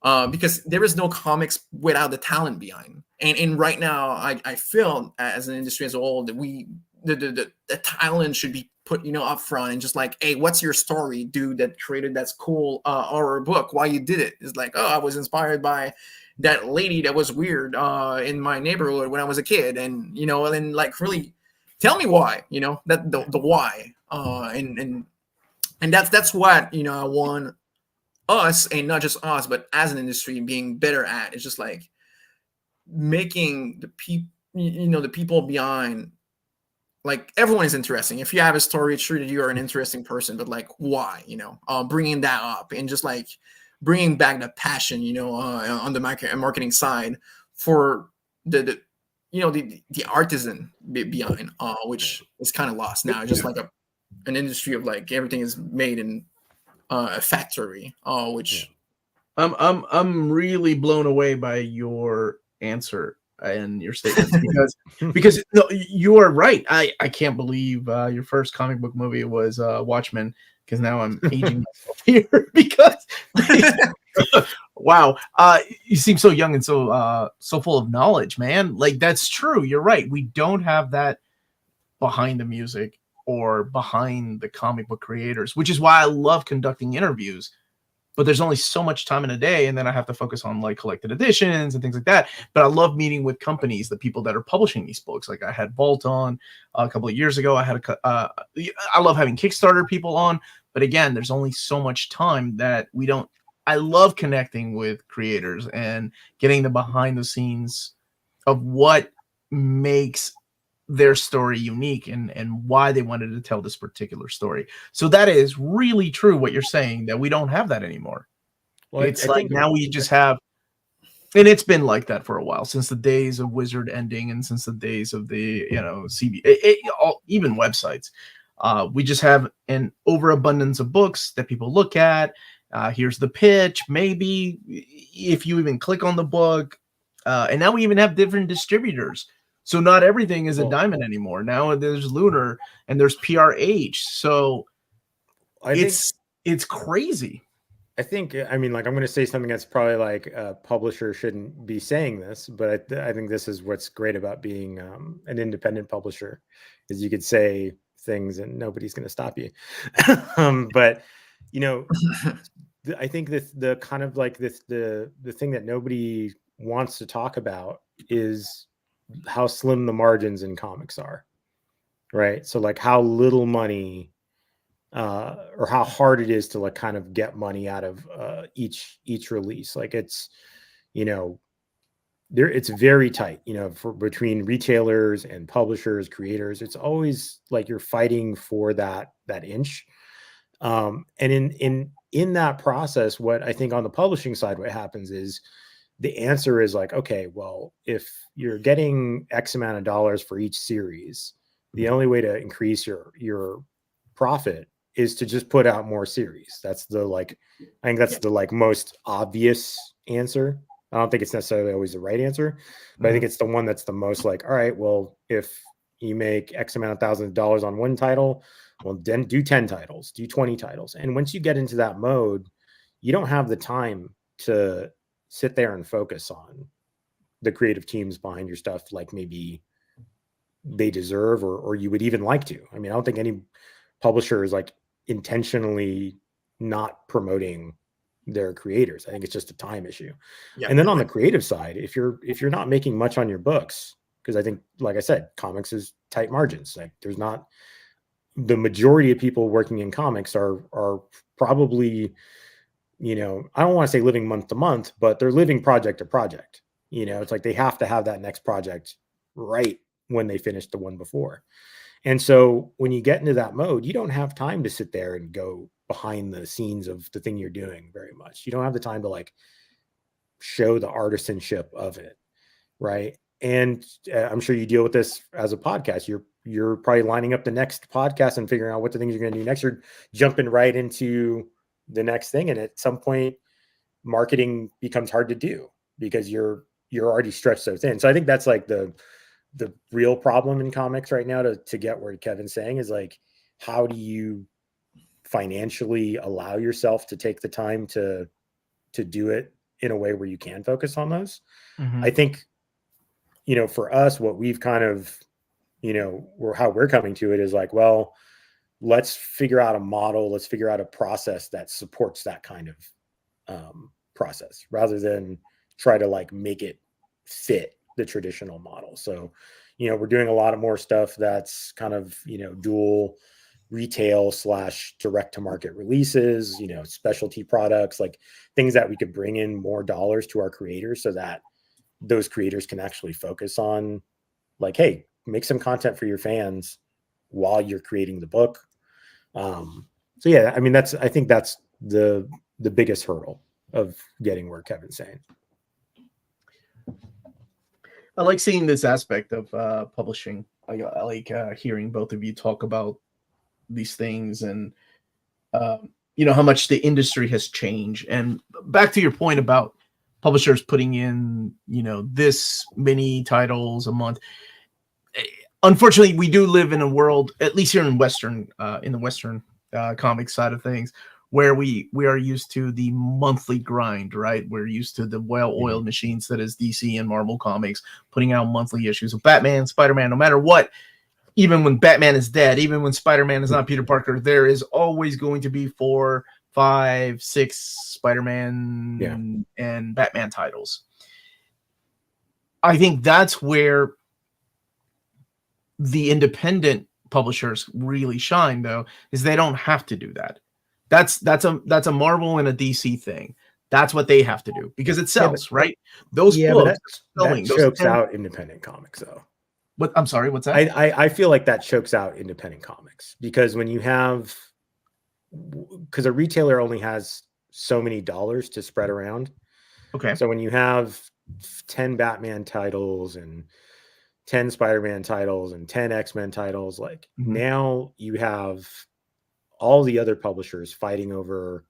because there is no comics without the talent behind. And right now, I feel as an industry as a whole that the talent should be put, up front, and just like, hey, what's your story, dude, that created that's cool horror book? Why you did it? It's like, oh, I was inspired by that lady that was weird in my neighborhood when I was a kid, and and like really tell me why, that the why. And that's what I want us, and not just us, but as an industry being better at. It's just like making the the people behind, like everyone is interesting. If you have a story, it's true that you are an interesting person, but like why, bringing that up, and just like bringing back the passion, on the marketing side for the artisan behind, which is kind of lost now. Just like an industry of like everything is made in a factory, which I'm really blown away by your answer and your statements, because no, you are right. I can't believe your first comic book movie was Watchmen, because now I'm aging myself here, because wow, you seem so young and so full of knowledge, man. Like that's true. You're right. We don't have that behind the music or behind the comic book creators, which is why I love conducting interviews. But there's only so much time in a day, and then I have to focus on like collected editions and things like that. But I love meeting with companies, the people that are publishing these books. Like I had Vault on a couple of years ago. I love having Kickstarter people on. But again, there's only so much time that we don't. I love connecting with creators and getting the behind the scenes of what makes their story unique, and why they wanted to tell this particular story. So that is really true what you're saying, that we don't have that anymore. Well, it's like now we just have, and it's been like that for a while, since the days of Wizard ending, and since the days of the even websites. We just have an overabundance of books that people look at. Here's the pitch, maybe if you even click on the book, and now we even have different distributors. So not everything is a Diamond anymore. Now there's Lunar and there's PRH. So it's crazy. I think, I mean, like, I'm going to say something that's probably like a publisher shouldn't be saying this, but I think this is what's great about being an independent publisher, is you could say things and nobody's going to stop you. But, you know, I think that the kind of like this, the thing that nobody wants to talk about is how slim the margins in comics are, right? So like how little money or how hard it is to like kind of get money out of each release. Like it's, you know, there it's very tight, you know, for between retailers and publishers, creators. It's always like you're fighting for that inch. And in that process, what I think on the publishing side, what happens is the answer is like, okay, well, if you're getting X amount of dollars for each series, the only way to increase your profit is to just put out more series. That's the like, I think that's the like most obvious answer. I don't think it's necessarily always the right answer, but I think it's the one that's the most like, all right, well, if you make X amount of thousands of dollars on one title, well, then do 10 titles, do 20 titles. And once you get into that mode, you don't have the time to sit there and focus on the creative teams behind your stuff like maybe they deserve or you would even like to. I mean, I don't think any publisher is like intentionally not promoting their creators. I think it's just a time issue. Yeah. And then on the creative side, if you're not making much on your books, because I think, like I said, comics is tight margins. Like there's not, the majority of people working in comics are probably, you know, I don't want to say living month to month, but they're living project to project. You know, it's like they have to have that next project right when they finish the one before. And so when you get into that mode, you don't have time to sit there and go behind the scenes of the thing you're doing very much. You don't have the time to like show the artisanship of it, right? And I'm sure you deal with this as a podcast. You're probably lining up the next podcast and figuring out what the things you're going to do next. You're jumping right into the next thing, and at some point, marketing becomes hard to do because you're already stretched so thin. So I think that's like the real problem in comics right now to get where Kevin's saying is like, how do you financially allow yourself to take the time to do it in a way where you can focus on those? I think, you know, for us, what we've kind of, you know, how we're coming to it is like, well, let's figure out a model. Let's figure out a process that supports that kind of process rather than try to like make it fit the traditional model. So, you know, we're doing a lot of more stuff that's kind of, you know, dual retail / direct to market releases, you know, specialty products, like things that we could bring in more dollars to our creators so that those creators can actually focus on like, hey, make some content for your fans while you're creating the book. So yeah, I mean, I think that's the biggest hurdle of getting where Kevin's saying. I like seeing this aspect of publishing. I like hearing both of you talk about these things and you know how much the industry has changed. And back to your point about publishers putting in, you know, this many titles a month. Unfortunately, we do live in a world, at least here in the Western comic side of things, where we are used to the monthly grind, right? We're used to the well-oiled machines that is DC and Marvel Comics putting out monthly issues of Batman, Spider-Man, no matter what. Even when Batman is dead, even when Spider-Man is not Peter Parker, there is always going to be 4, 5, 6 Spider-Man and Batman titles. I think that's where the independent publishers really shine, though, is they don't have to do that. That's a Marvel and a DC thing. That's what they have to do because it sells, right? Those books but that chokes out independent comics, though. What? I'm sorry, what's that? I feel like that chokes out independent comics because when you have, because a retailer only has so many dollars to spread around. Okay. So when you have 10 Batman titles and 10 Spider-Man titles and 10 X-Men titles, like now you have all the other publishers fighting over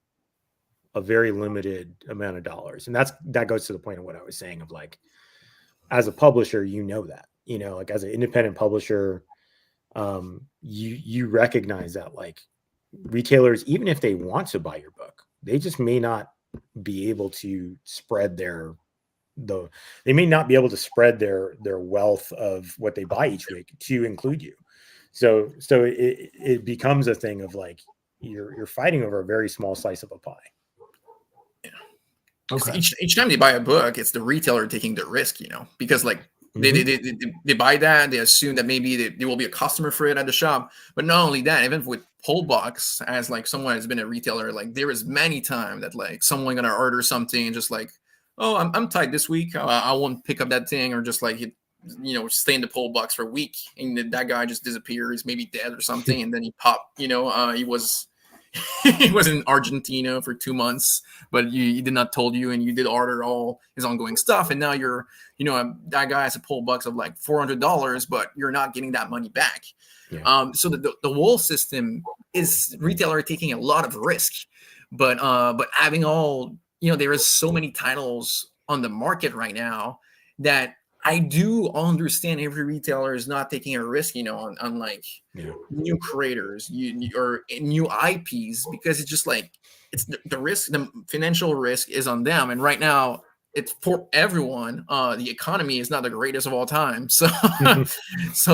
a very limited amount of dollars. And that goes to the point of what I was saying of like, as a publisher, you know that, you know, like as an independent publisher, you recognize that like retailers, even if they want to buy your book, they just may not be able to spread their they may not be able to spread their wealth of what they buy each week to include you. So it becomes a thing of like you're fighting over a very small slice of a pie. Okay. Each time they buy a book, it's the retailer taking the risk, because like they buy that, they assume that maybe there will be a customer for it at the shop. But not only that, even with Pullbox, as like someone has been a retailer, like there is many times that like someone gonna order something and just like, oh, I'm tight this week, I won't pick up that thing, or just like stay in the Pullbox for a week, and that guy just disappears, maybe dead or something, and then he popped, he was he was in Argentina for 2 months, but he did not told you, and you did order all his ongoing stuff, and now you're, that guy has a Pullbox of like $400, but you're not getting that money back. Yeah. So the whole system is retailer taking a lot of risk, but having all, there is so many titles on the market right now that I do understand every retailer is not taking a risk, on like new creators, or new IPs, because it's just like it's the risk, the financial risk is on them, and right now it's for everyone. The economy is not the greatest of all time, so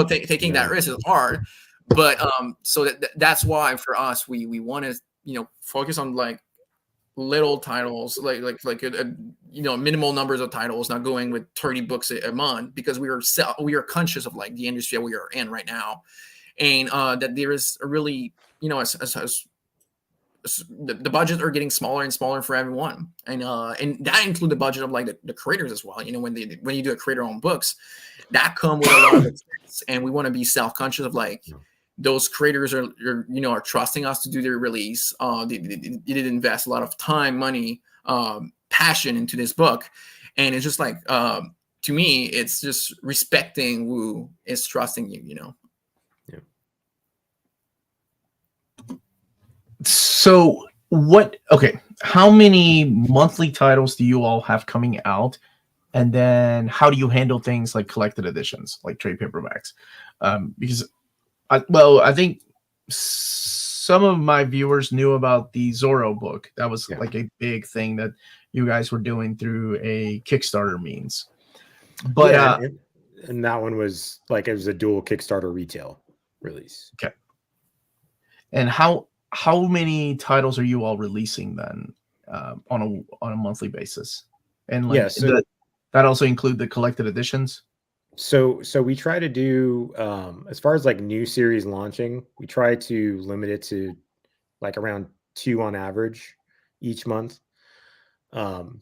taking that risk is hard. But so that's why for us we want to focus on like little titles, like minimal numbers of titles, not going with 30 books a month, because we are conscious of like the industry that we are in right now, and that there is a really as the budgets are getting smaller and smaller for everyone, and that include the budget of like the creators as well. When you do a creator-owned books, that come with a lot of expense, and we want to be self-conscious of like those creators are trusting us to do their release. They did invest a lot of time, money, passion into this book, and it's just like to me, it's just respecting who is trusting you. Yeah. So how many monthly titles do you all have coming out? And then how do you handle things like collected editions, like trade paperbacks? Because I think some of my viewers knew about the Zorro book. That was like a big thing that you guys were doing through a Kickstarter means. But and that one was like, it was a dual Kickstarter retail release. Okay. And how many titles are you all releasing then on a monthly basis? And like that also include the collected editions? So we try to do, as far as like new series launching, we try to limit it to like around 2 on average each month.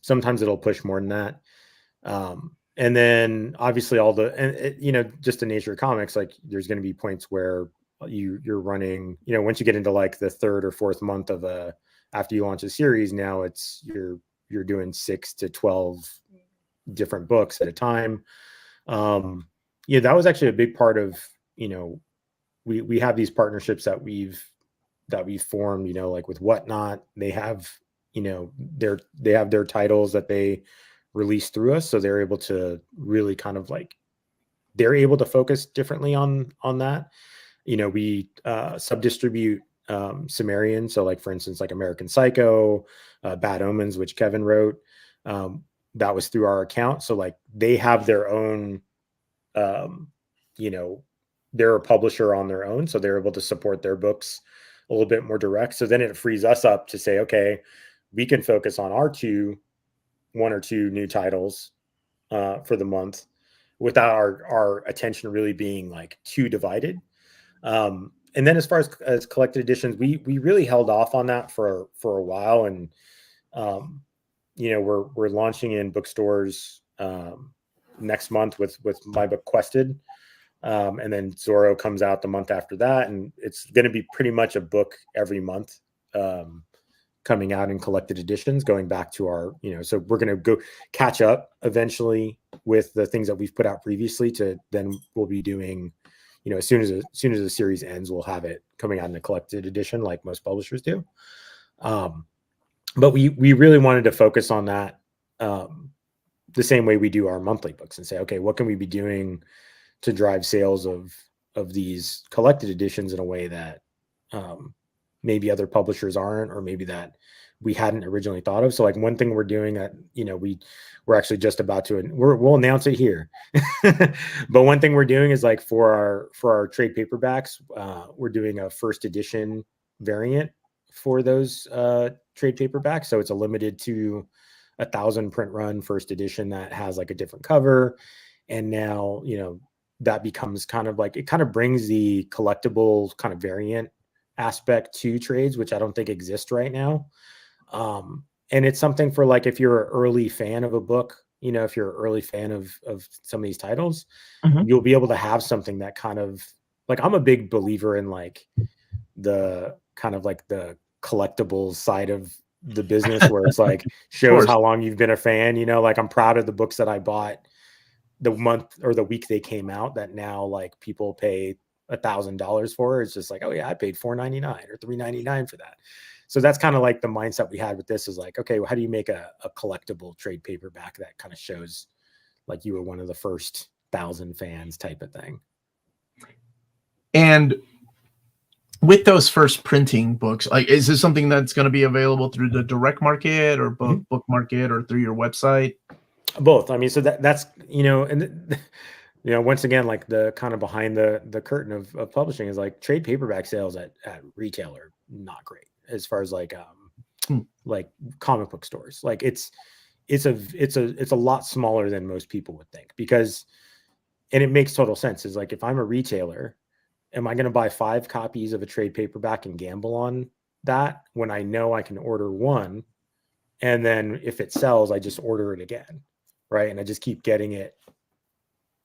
Sometimes it'll push more than that. And then obviously just the nature of comics, like there's going to be points where you're running, once you get into like the 3rd or 4th month of after you launch a series, now you're doing 6 to 12 different books at a time. That was actually a big part of, we have these partnerships that we've formed, like with Whatnot. They have, they have their titles that they release through us. So they're able to really kind of like, they're able to focus differently on that. We sub-distribute Sumerian. So like, for instance, like American Psycho, Bad Omens, which Kevin wrote, that was through our account. So like they have their own, they're a publisher on their own. So they're able to support their books a little bit more direct. So then it frees us up to say, okay, we can focus on our 1 or 2 new titles for the month without our attention really being like too divided. And then as far as collected editions, we really held off on that for a while. And, we're launching in bookstores next month with my book Quested. And then Zorro comes out the month after that. And it's going to be pretty much a book every month coming out in collected editions, going back to our, so we're going to go catch up eventually with the things that we've put out previously then we'll be doing, as soon as the series ends, we'll have it coming out in a collected edition like most publishers do. But we really wanted to focus on that the same way we do our monthly books and say, okay, what can we be doing to drive sales of these collected editions in a way that maybe other publishers aren't, or maybe that we hadn't originally thought of. So like one thing we're doing that, we're actually just about to, we'll announce it here. But one thing we're doing is like for our trade paperbacks, we're doing a first edition variant for those trade paperbacks. So it's a limited to 1,000 print run first edition that has like a different cover. And now, that becomes kind of like, it kind of brings the collectible kind of variant aspect to trades, which I don't think exists right now. And it's something for like, if you're an early fan of a book, if you're an early fan of some of these titles, you'll be able to have something that kind of like, I'm a big believer in like the kind of like the collectibles side of the business where it's like shows how long you've been a fan, like I'm proud of the books that I bought the month or the week they came out that now like people pay $1,000 for. It's just like, oh yeah, I paid $4.99 or $3.99 for that. So that's kind of like the mindset we had with this is like, okay, well, how do you make a collectible trade paperback that kind of shows like you were one of the first 1,000 fans type of thing? And with those first printing books, like, is this something that's going to be available through the direct market or book market or through your website? Both. I mean, so that's, and once again, like the kind of behind the curtain of publishing is like trade paperback sales at retail are not great as far as like comic book stores. Like it's a lot smaller than most people would think, because, and it makes total sense, is like, if I'm a retailer, am I going to buy 5 copies of a trade paperback and gamble on that when I know I can order one, and then if it sells, I just order it again, right? And I just keep getting it,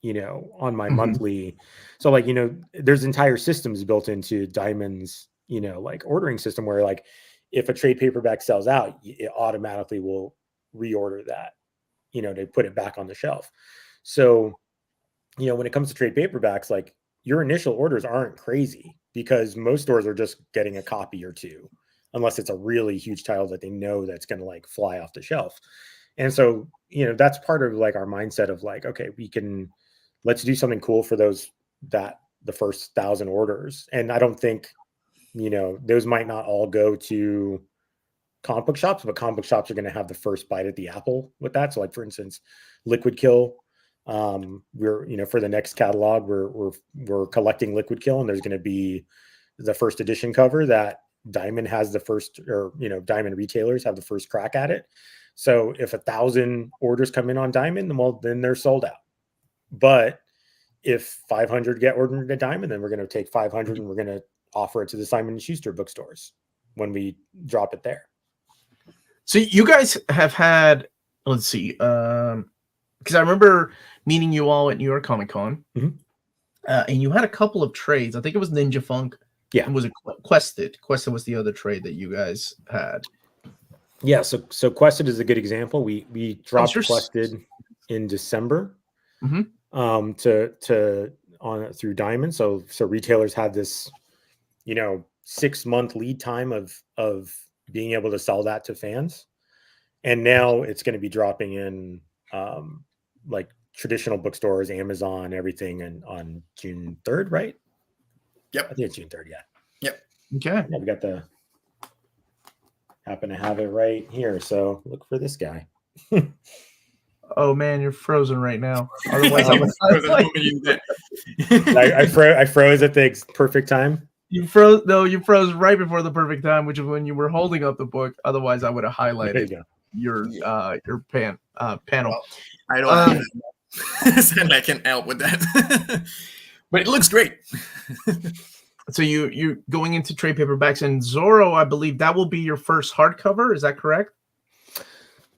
on my monthly. So like, there's entire systems built into Diamond's, like ordering system where like, if a trade paperback sells out, it automatically will reorder that, to put it back on the shelf. So, when it comes to trade paperbacks, like your initial orders aren't crazy because most stores are just getting a copy or two, unless it's a really huge title that they know that's going to like fly off the shelf. And so, that's part of like our mindset of like, okay, let's do something cool for the first 1,000 orders. And I don't think, those might not all go to comic book shops, but comic book shops are going to have the first bite at the apple with that. So like, for instance, Liquid Kill, we're, for the next catalog, we're collecting Liquid Kill, and there's going to be the first edition cover that Diamond has the first, or, Diamond retailers have the first crack at it. So if 1,000 orders come in on Diamond, then they're sold out. But if 500 get ordered at Diamond, then we're going to take 500 and we're going to offer it to the Simon & Schuster bookstores when we drop it there. So you guys have had, let's see, because I remember meeting you all at New York Comic Con, and you had a couple of trades. I think it was Ninja Funk. Yeah. And was it Quested? Quested was the other trade that you guys had. Yeah. So Quested is a good example. We dropped Quested in December. Through Diamond. So retailers had this, 6-month lead time of being able to sell that to fans. And now it's going to be dropping in like traditional bookstores, Amazon, everything, and on June 3rd, right? Yep. I think it's June 3rd. Yeah. Yep. Okay. Yeah, we happen to have it right here. So look for this guy. Oh man, you're frozen right now. Otherwise, I froze at the perfect time. You froze. No, you froze right before the perfect time, which is when you were holding up the book. Otherwise, I would have highlighted your panel. Well, I don't and I can help with that, but it looks great. So you going into trade paperbacks, and Zorro, I believe that will be your first hardcover. Is that correct?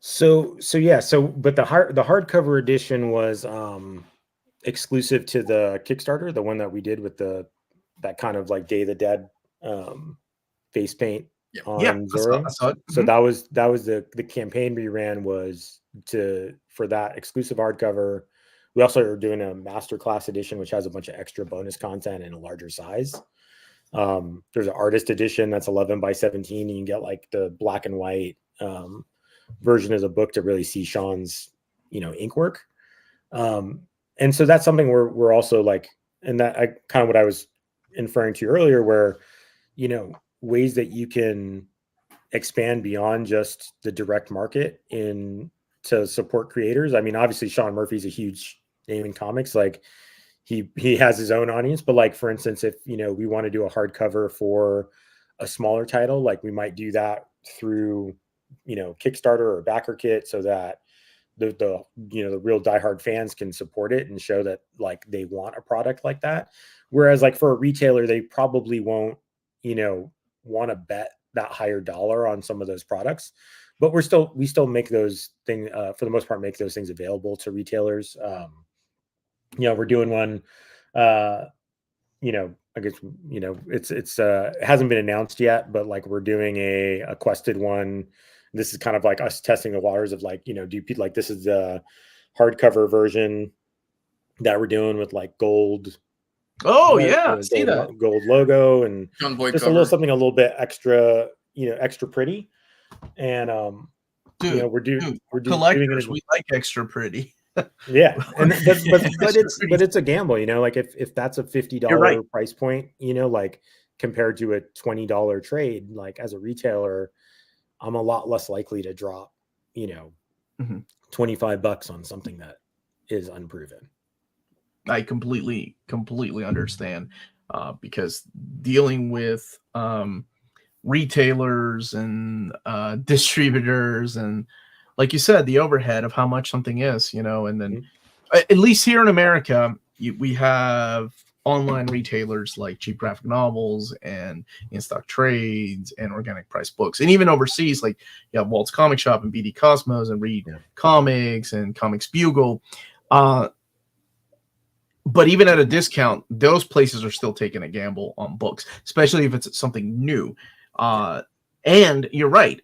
So yeah. But the hardcover edition was exclusive to the Kickstarter, the one that we did with that kind of like Day of the Dead face paint on Zorro. I saw it. So that was the campaign we ran was for that exclusive hardcover. We also are doing a masterclass edition, which has a bunch of extra bonus content in a larger size. There's an artist edition that's 11 by 17. And you can get like the black and white version of the book to really see Sean's, ink work. And so that's something we're also like, and that I kind of what I was inferring to earlier, where, ways that you can expand beyond just the direct market to support creators. I mean, obviously Sean Murphy's a huge name in comics. Like he has his own audience, but like, for instance, if, we want to do a hardcover for a smaller title, like we might do that through, Kickstarter or backer kit, so that the real diehard fans can support it and show that like they want a product like that. Whereas like for a retailer, they probably won't, want to bet that higher dollar on some of those products, but we still make those things, for the most part, make those things available to retailers. We're doing one, I guess, it hasn't been announced yet, but like we're doing a quested one. This is kind of like us testing the waters of like, do people like, this is the hardcover version that we're doing with like gold. Oh yeah, see that gold logo and John Boyd just cover. something a little bit extra, extra pretty. And dude, we're doing collectors. We like extra pretty. Yeah, and but it's a gamble, like if that's a $50 price point, like compared to a $20 trade, like as a retailer, I'm a lot less likely to drop, $25 on something that is unproven. I completely understand, because dealing with retailers and distributors and, like you said, the overhead of how much something is, and then at least here in America, we have online retailers like Cheap Graphic Novels and In-Stock Trades and Organic Price Books. And even overseas, like you have Walt's Comic Shop and BD Cosmos and Read Comics and Comics Bugle. But even at a discount, those places are still taking a gamble on books, especially if it's something new. And you're right.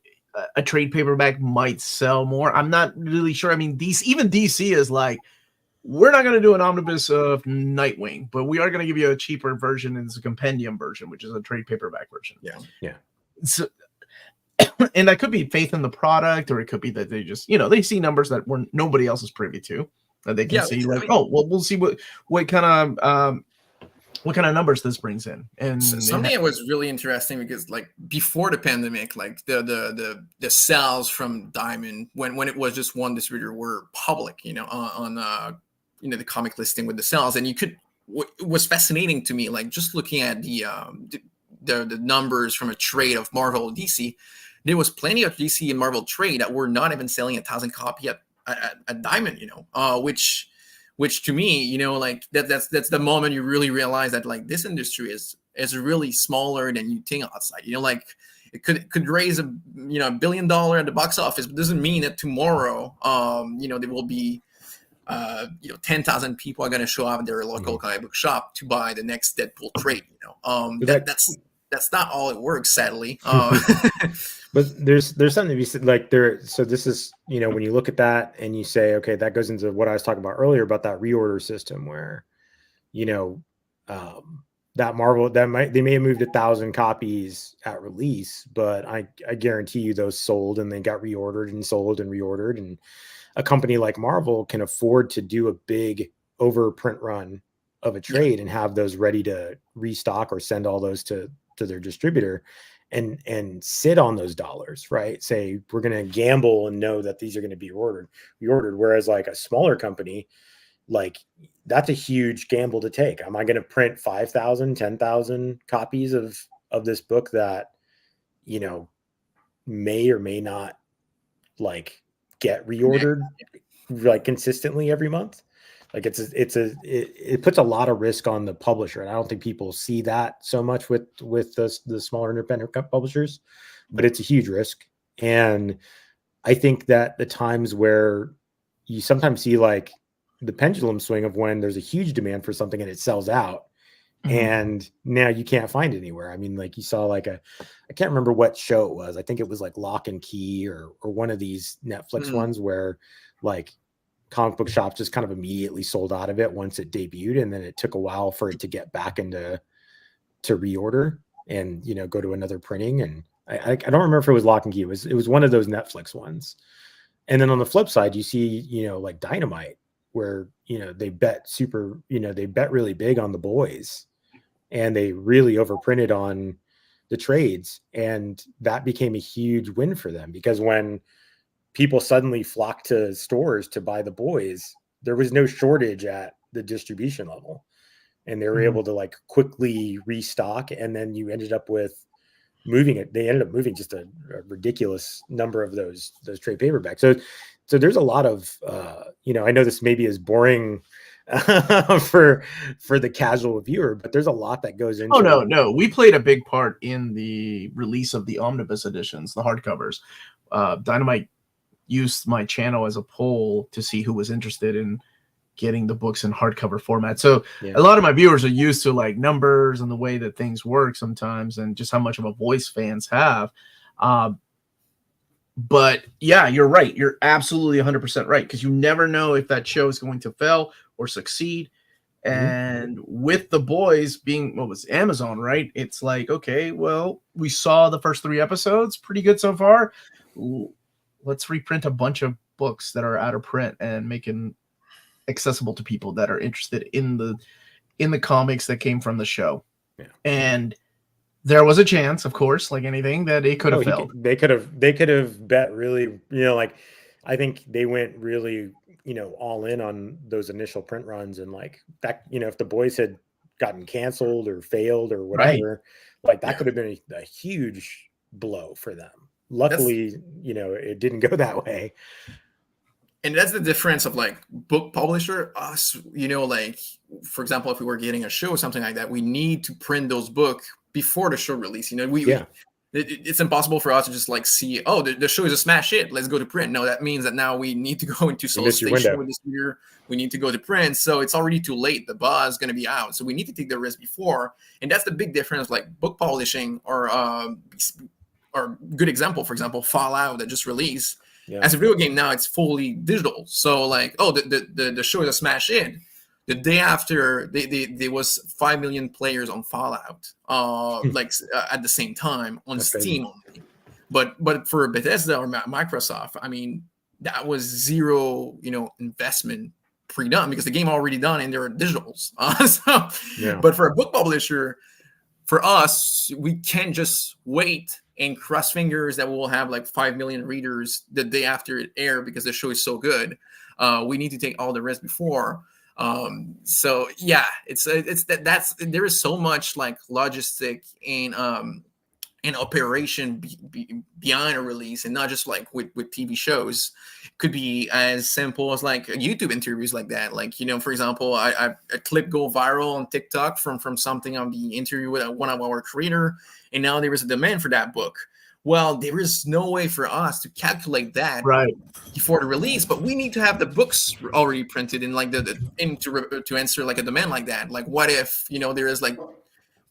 A trade paperback might sell more. I'm not really sure. I mean, DC is like, we're not going to do an omnibus of Nightwing, but we are going to give you a cheaper version, and it's a compendium version, which is a trade paperback version. Yeah. So, and that could be faith in the product, or it could be that they just, they see numbers that nobody else is privy to, that they can see like, we'll see what kind of numbers this brings in. And something that was really interesting, because like before the pandemic, like the sales from Diamond, when it was just one distributor, were public, on the comic listing with the sales, and it was fascinating to me, like just looking at the numbers from a trade of Marvel DC. There was plenty of DC and Marvel trade that were not even selling 1,000 copy at Diamond, which to me, like that's the moment you really realize that like this industry is really smaller than you think outside. Like it could raise a $1 billion at the box office, but doesn't mean that tomorrow, there will be 10,000 people are going to show up at their local comic book shop to buy the next Deadpool trade. That's not all it works, sadly. But there's something to be said, like there. So this is, when you look at that and you say, okay, that goes into what I was talking about earlier about that reorder system, where, that Marvel, they may have moved 1,000 copies at release, but I guarantee you those sold and they got reordered and sold and reordered. And a company like Marvel can afford to do a big overprint run of a trade and have those ready to restock or send all those to their distributor and sit on those dollars, right? Say, we're going to gamble and know that these are going to be reordered. Whereas like a smaller company, like that's a huge gamble to take. Am I going to print 5,000, 10,000 copies of this book that, may or may not like get reordered like consistently every month? Like it puts a lot of risk on the publisher, and I don't think people see that so much with the smaller independent publishers, but it's a huge risk. And I think that the times where you sometimes see like the pendulum swing of when there's a huge demand for something and it sells out, and now you can't find it anywhere. I mean, like you saw like I can't remember what show it was. I think it was like Lock and Key or one of these Netflix ones where like comic book shops just kind of immediately sold out of it once it debuted, and then it took a while for it to get back into reorder and go to another printing. And I don't remember if it was Lock and Key. It was one of those Netflix ones. And then on the flip side, you see like Dynamite, where they bet really big on The Boys, and they really overprinted on the trades, and that became a huge win for them, because when people suddenly flocked to stores to buy the boys, there was no shortage at the distribution level, and they were able to like quickly restock. And then you ended up with moving it. They ended up moving just a ridiculous number of those trade paperbacks. So there's a lot of, I know this maybe is boring for the casual viewer, but there's a lot that goes into. Oh no, we played a big part in the release of the omnibus editions, the hardcovers. Dynamite used my channel as a poll to see who was interested in getting the books in hardcover format. So a lot of my viewers are used to like numbers and the way that things work sometimes, and just how much of a voice fans have. But yeah, you're right. You're absolutely 100% right, because you never know if that show is going to fail or succeed. And with the boys being what was Amazon, right? It's like, okay, well, we saw the first 3 episodes, pretty good so far. Let's reprint a bunch of books that are out of print and make them accessible to people that are interested in the comics that came from the show. And there was a chance, of course, like anything, that it could have failed. They could have bet really, like I think they went really, all in on those initial print runs, and like that, if the boys had gotten canceled or failed or whatever, like that could have been a huge blow for them. Luckily, it didn't go that way. And that's the difference of like book publisher, us, like, for example, if we were getting a show or something like that, we need to print those books before the show release. It's impossible for us to just like see, oh, the show is a smash hit, let's go to print. No, that means that now we need to go into solicitation with this year. We need to go to print. So it's already too late. The buzz is going to be out. So we need to take the risk before. And that's the big difference, like book publishing or good example, for example, Fallout that just released. As a video game now, it's fully digital. So like, oh, the show is a smash hit. The day after, there was 5 million players on Fallout, at the same time on Steam only. But for Bethesda or Microsoft, I mean, that was zero, investment pre-done, because the game already done and there are digitals. But for a book publisher, for us, we can't just wait and cross fingers that we'll have like 5 million readers the day after it aired because the show is so good. We need to take all the risk before. So yeah, there is so much like logistic and operation behind a release, and not just like with TV shows. It could be as simple as like YouTube interviews like that. Like, for example, a clip go viral on TikTok from something on the interview with one of our creator, and now there is a demand for that book. Well, there is no way for us to calculate that before the release, but we need to have the books already printed in like to answer like a demand like that. Like, what if there is like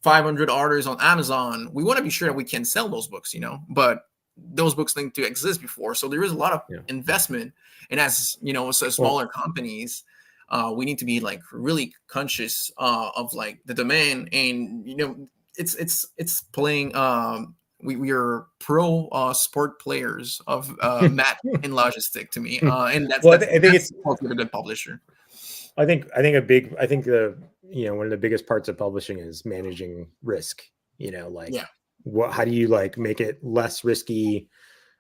500 orders on Amazon? We want to be sure that we can sell those books, but those books need to exist before. So there is a lot of investment, and as so smaller companies, we need to be like really conscious of like the demand, and it's playing. We are pro sport players of math and logistic to me, and I think it's a good publisher. I think the one of the biggest parts of publishing is managing risk. How do you like make it less risky?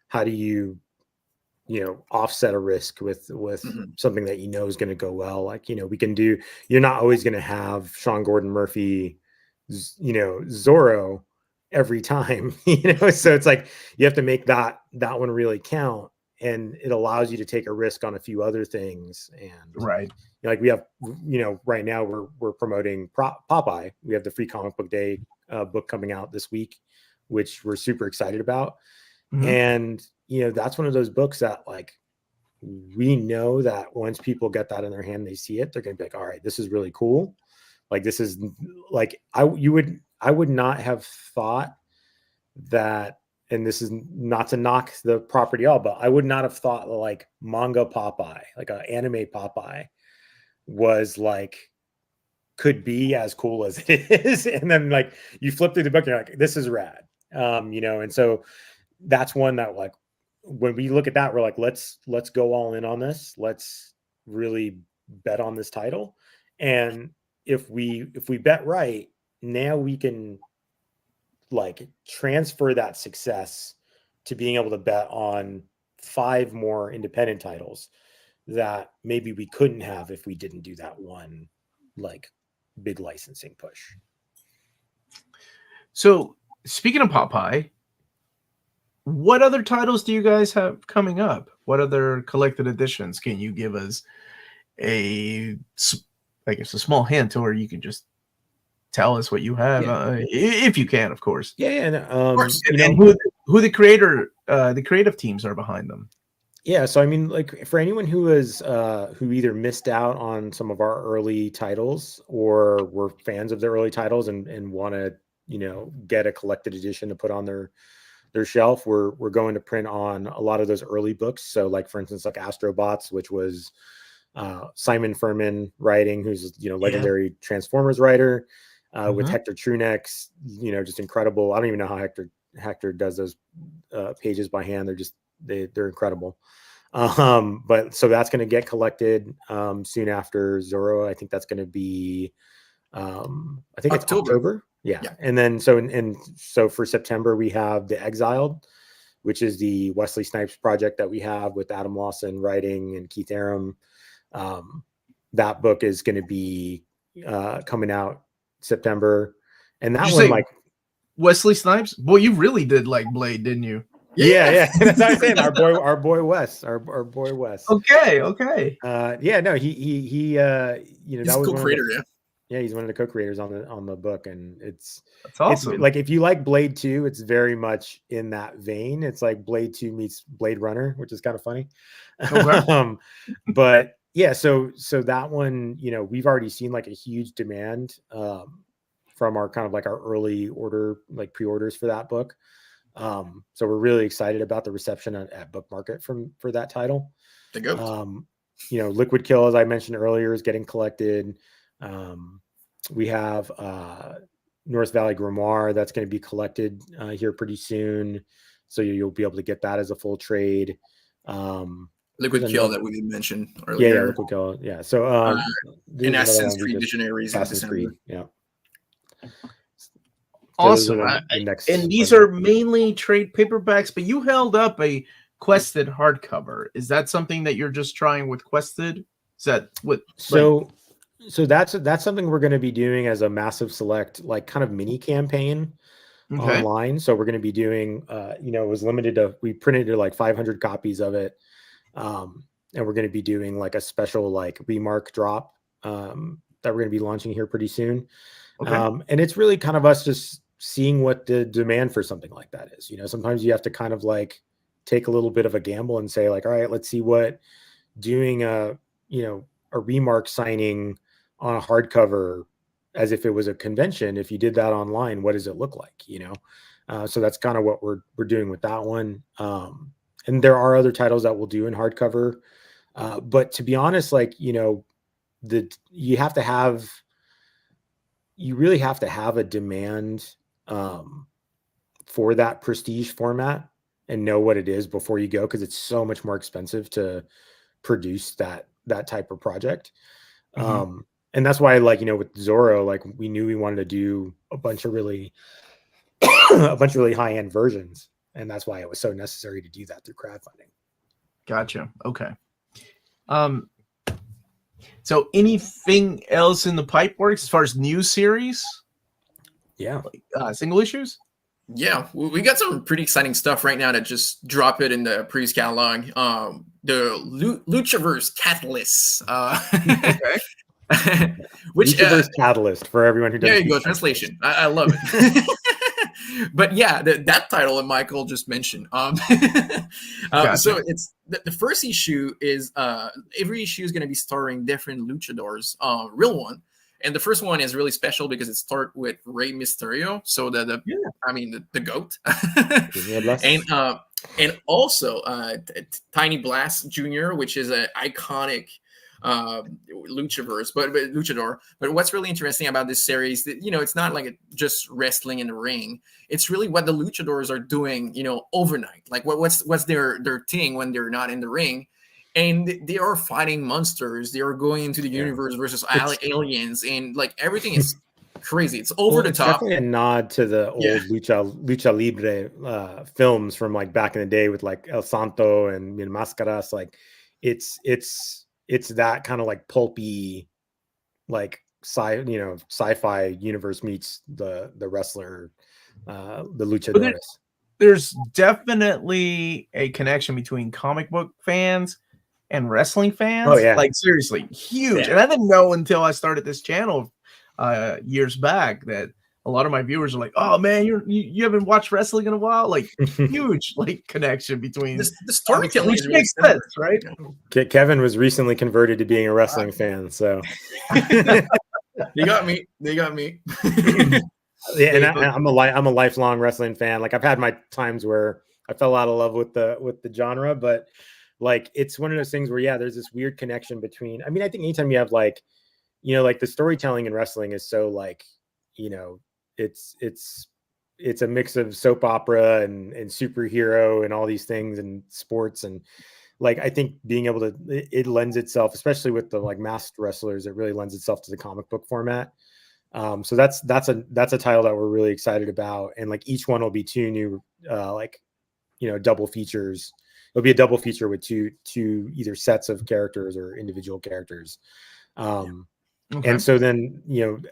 How do you offset a risk with something that is going to go well? Like, we can do. You're not always going to have Sean Gordon Murphy, Zorro every time, so it's like you have to make that one really count, and it allows you to take a risk on a few other things. And like we have, right now we're promoting Popeye. We have the Free Comic Book Day book coming out this week, which we're super excited about. And that's one of those books that like we know that once people get that in their hand, they see it, they're gonna be like, all right, this is really cool. Like, this is like I would not have thought that, and this is not to knock the property all, but I would not have thought that like manga Popeye, like an anime Popeye, was like could be as cool as it is. And then like you flip through the book and you're like, this is rad. And so that's one that like when we look at that, we're like, let's go all in on this. Let's really bet on this title. And if we bet right, now we can like transfer that success to being able to bet on 5 more independent titles that maybe we couldn't have if we didn't do that one like big licensing push. So speaking of Popeye, what other titles do you guys have coming up? What other collected editions? Can you give us I guess a small hint, or you can just tell us what you have, if you can, of course. And who the creative teams are behind them. Yeah, so I mean, like for anyone who is who either missed out on some of our early titles or were fans of the early titles and want to, get a collected edition to put on their shelf, we're going to print on a lot of those early books. So like for instance, like Astrobots, which was Simon Furman writing, who's legendary Transformers writer, with Hector Trunex, just incredible. I don't even know how Hector does those pages by hand. They're incredible. But so that's going to get collected soon after Zorro. I think that's going to be I think it's October. Yeah. And then so for September we have The Exiled, which is the Wesley Snipes project that we have with Adam Lawson writing and Keith Aram. That book is going to be coming out September. And that one, like Wesley Snipes, boy, you really did like Blade, didn't you? Yeah. That's what I'm saying. Our boy Wes. Okay. He he's that was co-creator. Yeah, he's one of the co-creators on the book, and that's awesome. It's like if you like Blade 2, it's very much in that vein. It's like Blade 2 meets Blade Runner, which is kind of funny. Okay. But yeah, so that one, we've already seen like a huge demand from our kind of like our early order, like pre-orders for that book. So we're really excited about the reception at Book Market for that title. The goat. Liquid Kill, as I mentioned earlier, is getting collected. We have North Valley Grimoire that's going to be collected here pretty soon, so you'll be able to get that as a full trade. Liquid Kill that we mentioned earlier. Yeah, Liquid Kill. Yeah, so in Assassin's Creed Visionaries. Assassin's Creed, yeah. Awesome. And these are mainly trade paperbacks, but you held up a Quested hardcover. Is that something that you're just trying with Quested? Is that what? So that's something we're going to be doing as a Massive Select, like kind of mini campaign online. So we're going to be doing, it was limited to, we printed like 500 copies of it. And we're going to be doing like a special like remark drop that we're going to be launching here pretty soon. Okay. And it's really kind of us just seeing what the demand for something like that is. Sometimes you have to kind of like take a little bit of a gamble and say like, all right, let's see what doing a remark signing on a hardcover as if it was a convention. If you did that online, what does it look like? So that's kind of what we're doing with that one. And there are other titles that we'll do in hardcover. But to be honest, like, you really have to have a demand for that prestige format and know what it is before you go, because it's so much more expensive to produce that type of project. And that's why, like, with Zorro, like we knew we wanted to do a bunch of really high-end versions, and that's why it was so necessary to do that through crowdfunding. Gotcha. Okay. So anything else in the pipe works as far as new series? Yeah. Like, single issues? Yeah, we got some pretty exciting stuff right now that just drop it in the previous catalog. The Luchaverse Catalyst. Which Luchaverse Catalyst for everyone who doesn't. There you go, translation. I love it. But yeah, that title that Michael just mentioned. Gotcha. So it's the first issue is every issue is going to be starring different luchadors, real one. And the first one is really special because it starts with Rey Mysterio, so the GOAT, and also Tiny Blast Jr., which is an iconic luchador. But what's really interesting about this series, that it's not like just wrestling in the ring. It's really what the luchadors are doing, overnight. Like what's their thing when they're not in the ring. And they are fighting monsters. They are going into the universe versus aliens, and like everything is crazy. It's over the It's top. definitely a nod to the old lucha libre films from like back in the day with like El Santo and Mil Máscaras. Like it's that kind of like pulpy, like sci-fi universe meets the wrestler, the luchadores. There's definitely a connection between comic book fans and wrestling fans. Oh yeah, like seriously, huge. Yeah. And I didn't know until I started this channel years back that a lot of my viewers are like, "Oh man, you haven't watched wrestling in a while." Like huge like connection between The storytelling which is really makes similar. sense, right? Kevin was recently converted to being a wrestling fan, so They got me. yeah, and I'm a lifelong wrestling fan. Like I've had my times where I fell out of love with the genre, but like it's one of those things where there's this weird connection between. I mean, I think anytime you have like, like the storytelling in wrestling is so like, it's a mix of soap opera and superhero and all these things and sports, and like I think being able to it lends itself, especially with the like masked wrestlers, it really lends itself to the comic book format. So that's a title that we're really excited about, and like each one will be two new double features. It'll be a double feature with two either sets of characters or individual characters. Okay. And so then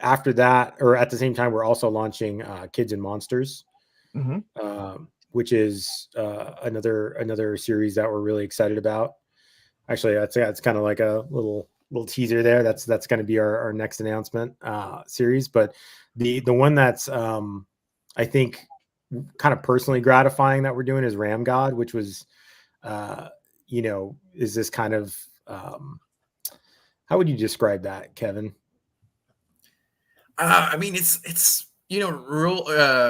after that, or at the same time, we're also launching Kids and Monsters, which is another series that we're really excited about. Actually, that's kind of like a little teaser there. That's going to be our next announcement series. But the one that's I think kind of personally gratifying that we're doing is Ram God, which was is this kind of how would you describe that, Kevin? I mean, it's Rollerball,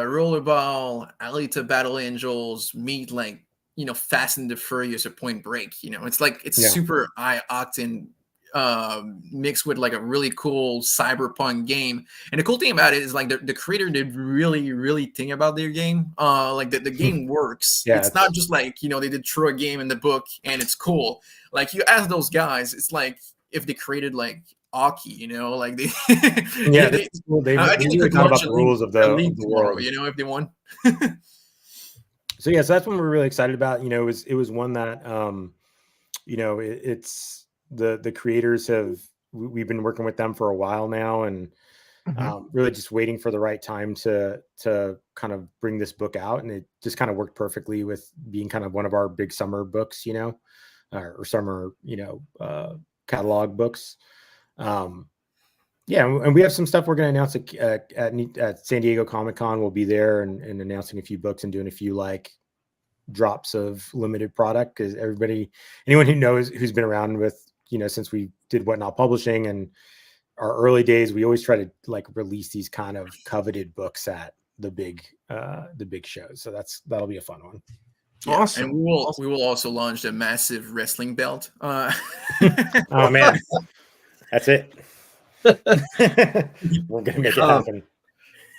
Alita Battle Angels meet like Fast and the Furious or Point Break. It's super high octane mixed with like a really cool cyberpunk game. And the cool thing about it is like the creator did really think about their game. Like the game works. It's not just like they did throw a game in the book and it's cool. Like you ask those guys, it's like if they created like hockey, like they they I think they could talk launch about the rules of the tomorrow, world, if they won. So that's one we're really excited about. It was one that it's the creators we've been working with them for a while now, and really just waiting for the right time to kind of bring this book out, and it just kind of worked perfectly with being kind of one of our big summer books, or summer catalog books. And we have some stuff we're going to announce at San Diego Comic-Con. We'll be there and announcing a few books and doing a few like drops of limited product, because anyone who's been around with since we did Whatnot Publishing and our early days, we always try to like release these kind of coveted books at the big shows. So that'll be a fun one. Awesome. And we will also launch a massive wrestling belt. Oh man, that's it. We're gonna make it happen.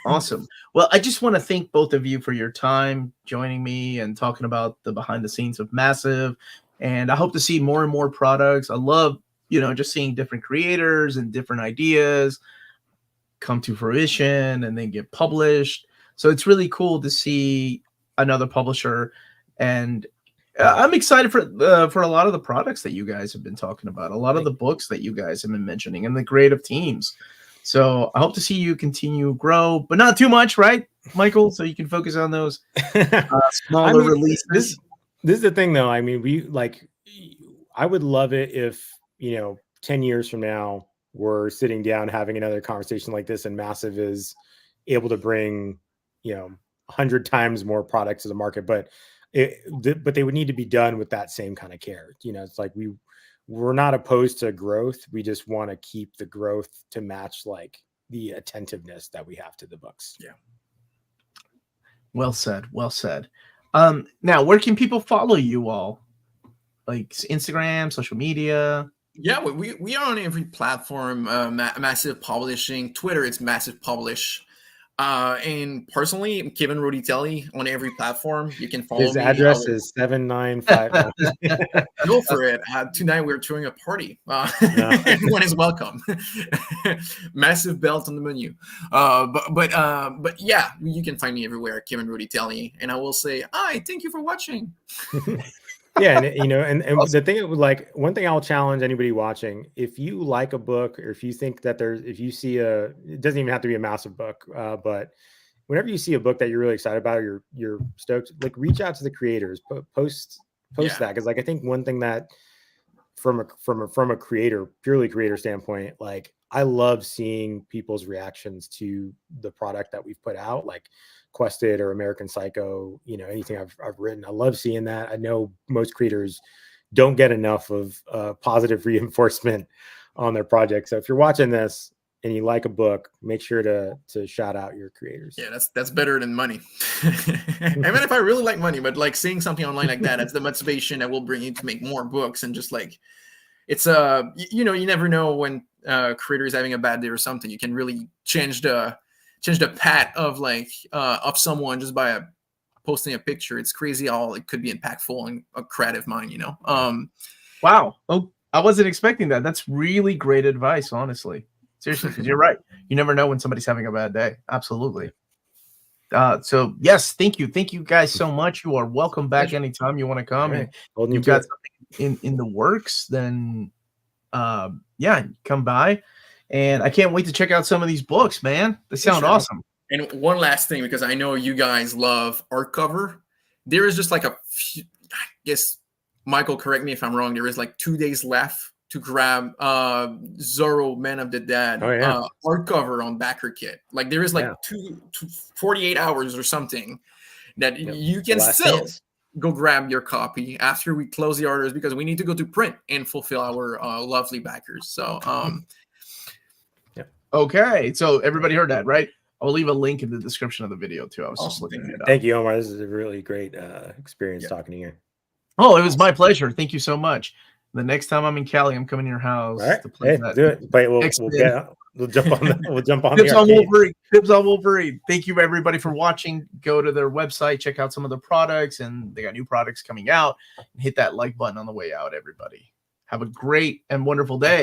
Awesome. Well, I just want to thank both of you for your time joining me and talking about the behind the scenes of Massive. And I hope to see more and more products. I love, just seeing different creators and different ideas come to fruition and then get published. So it's really cool to see another publisher. And I'm excited for a lot of the products that you guys have been talking about, a lot of the books that you guys have been mentioning, and the creative teams. So I hope to see you continue to grow, but not too much, right, Michael? So you can focus on those smaller releases. This is the thing, though. I mean, I would love it if 10 years from now we're sitting down having another conversation like this, and Massive is able to bring 100 times more products to the market, but they would need to be done with that same kind of care. It's like we're not opposed to growth. We just want to keep the growth to match like the attentiveness that we have to the books. Yeah. Well said. Well said. Now, where can people follow you all? Like Instagram, social media? Yeah, we are on every platform. Massive Publishing. Twitter, it's Massive Publish. And personally, Kevin Roditeli on every platform. You can follow His me. address is 795. Go for it. Tonight we're throwing a party. No. Everyone is welcome. Massive belt on the menu. But yeah, you can find me everywhere, Kevin Roditeli. And I will say, hi, thank you for watching. Yeah, and you know, and Awesome. the thing, like, one thing I'll challenge anybody watching: if you like a book, or if you think that if you see it doesn't even have to be a massive book, but whenever you see a book that you're really excited about, or you're stoked, like, reach out to the creators, post that, because, like, I think one thing that from a purely creator standpoint, like, I love seeing people's reactions to the product that we've put out, like Quested or American Psycho, you know, anything I've written. I love seeing that. I know most creators don't get enough of positive reinforcement on their projects. So if you're watching this and you like a book, make sure to shout out your creators. Yeah, that's better than money. Even if I really like money, but like seeing something online like that, that's the motivation that will bring you to make more books. And just like, it's you know, you never know when creator is having a bad day or something. You can really change the path of like of someone just by posting a picture. It's crazy how it could be impactful in a creative mind, you know. Wow. Oh, I wasn't expecting that. That's really great advice, honestly. Seriously, because you're right. You never know when somebody's having a bad day. Absolutely. So yes, thank you guys so much. You are welcome back anytime you want to come. Right. And you've got something in the works, then yeah, come by. And I can't wait to check out some of these books, man. They sound awesome. And one last thing, because I know you guys love art cover. There is just like I guess, Michael, correct me if I'm wrong, there is like 2 days left to grab Zorro Man of the Dead art cover on backer kit. Like there is like 48 hours or something that you can still go grab your copy after we close the orders, because we need to go to print and fulfill our lovely backers. So okay, so everybody heard that, right? I'll leave a link in the description of the video too. I was just looking it up. Thank you, Omar. This is a really great experience talking to you. Oh, it was my pleasure. Thank you so much. The next time I'm in Cali, I'm coming to your house to play that. Do it. But we'll jump on. We'll jump on. Tips on Wolverine. Tips on Wolverine. Thank you everybody for watching. Go to their website, check out some of the products, and they got new products coming out. And hit that like button on the way out. Everybody, have a great and wonderful day.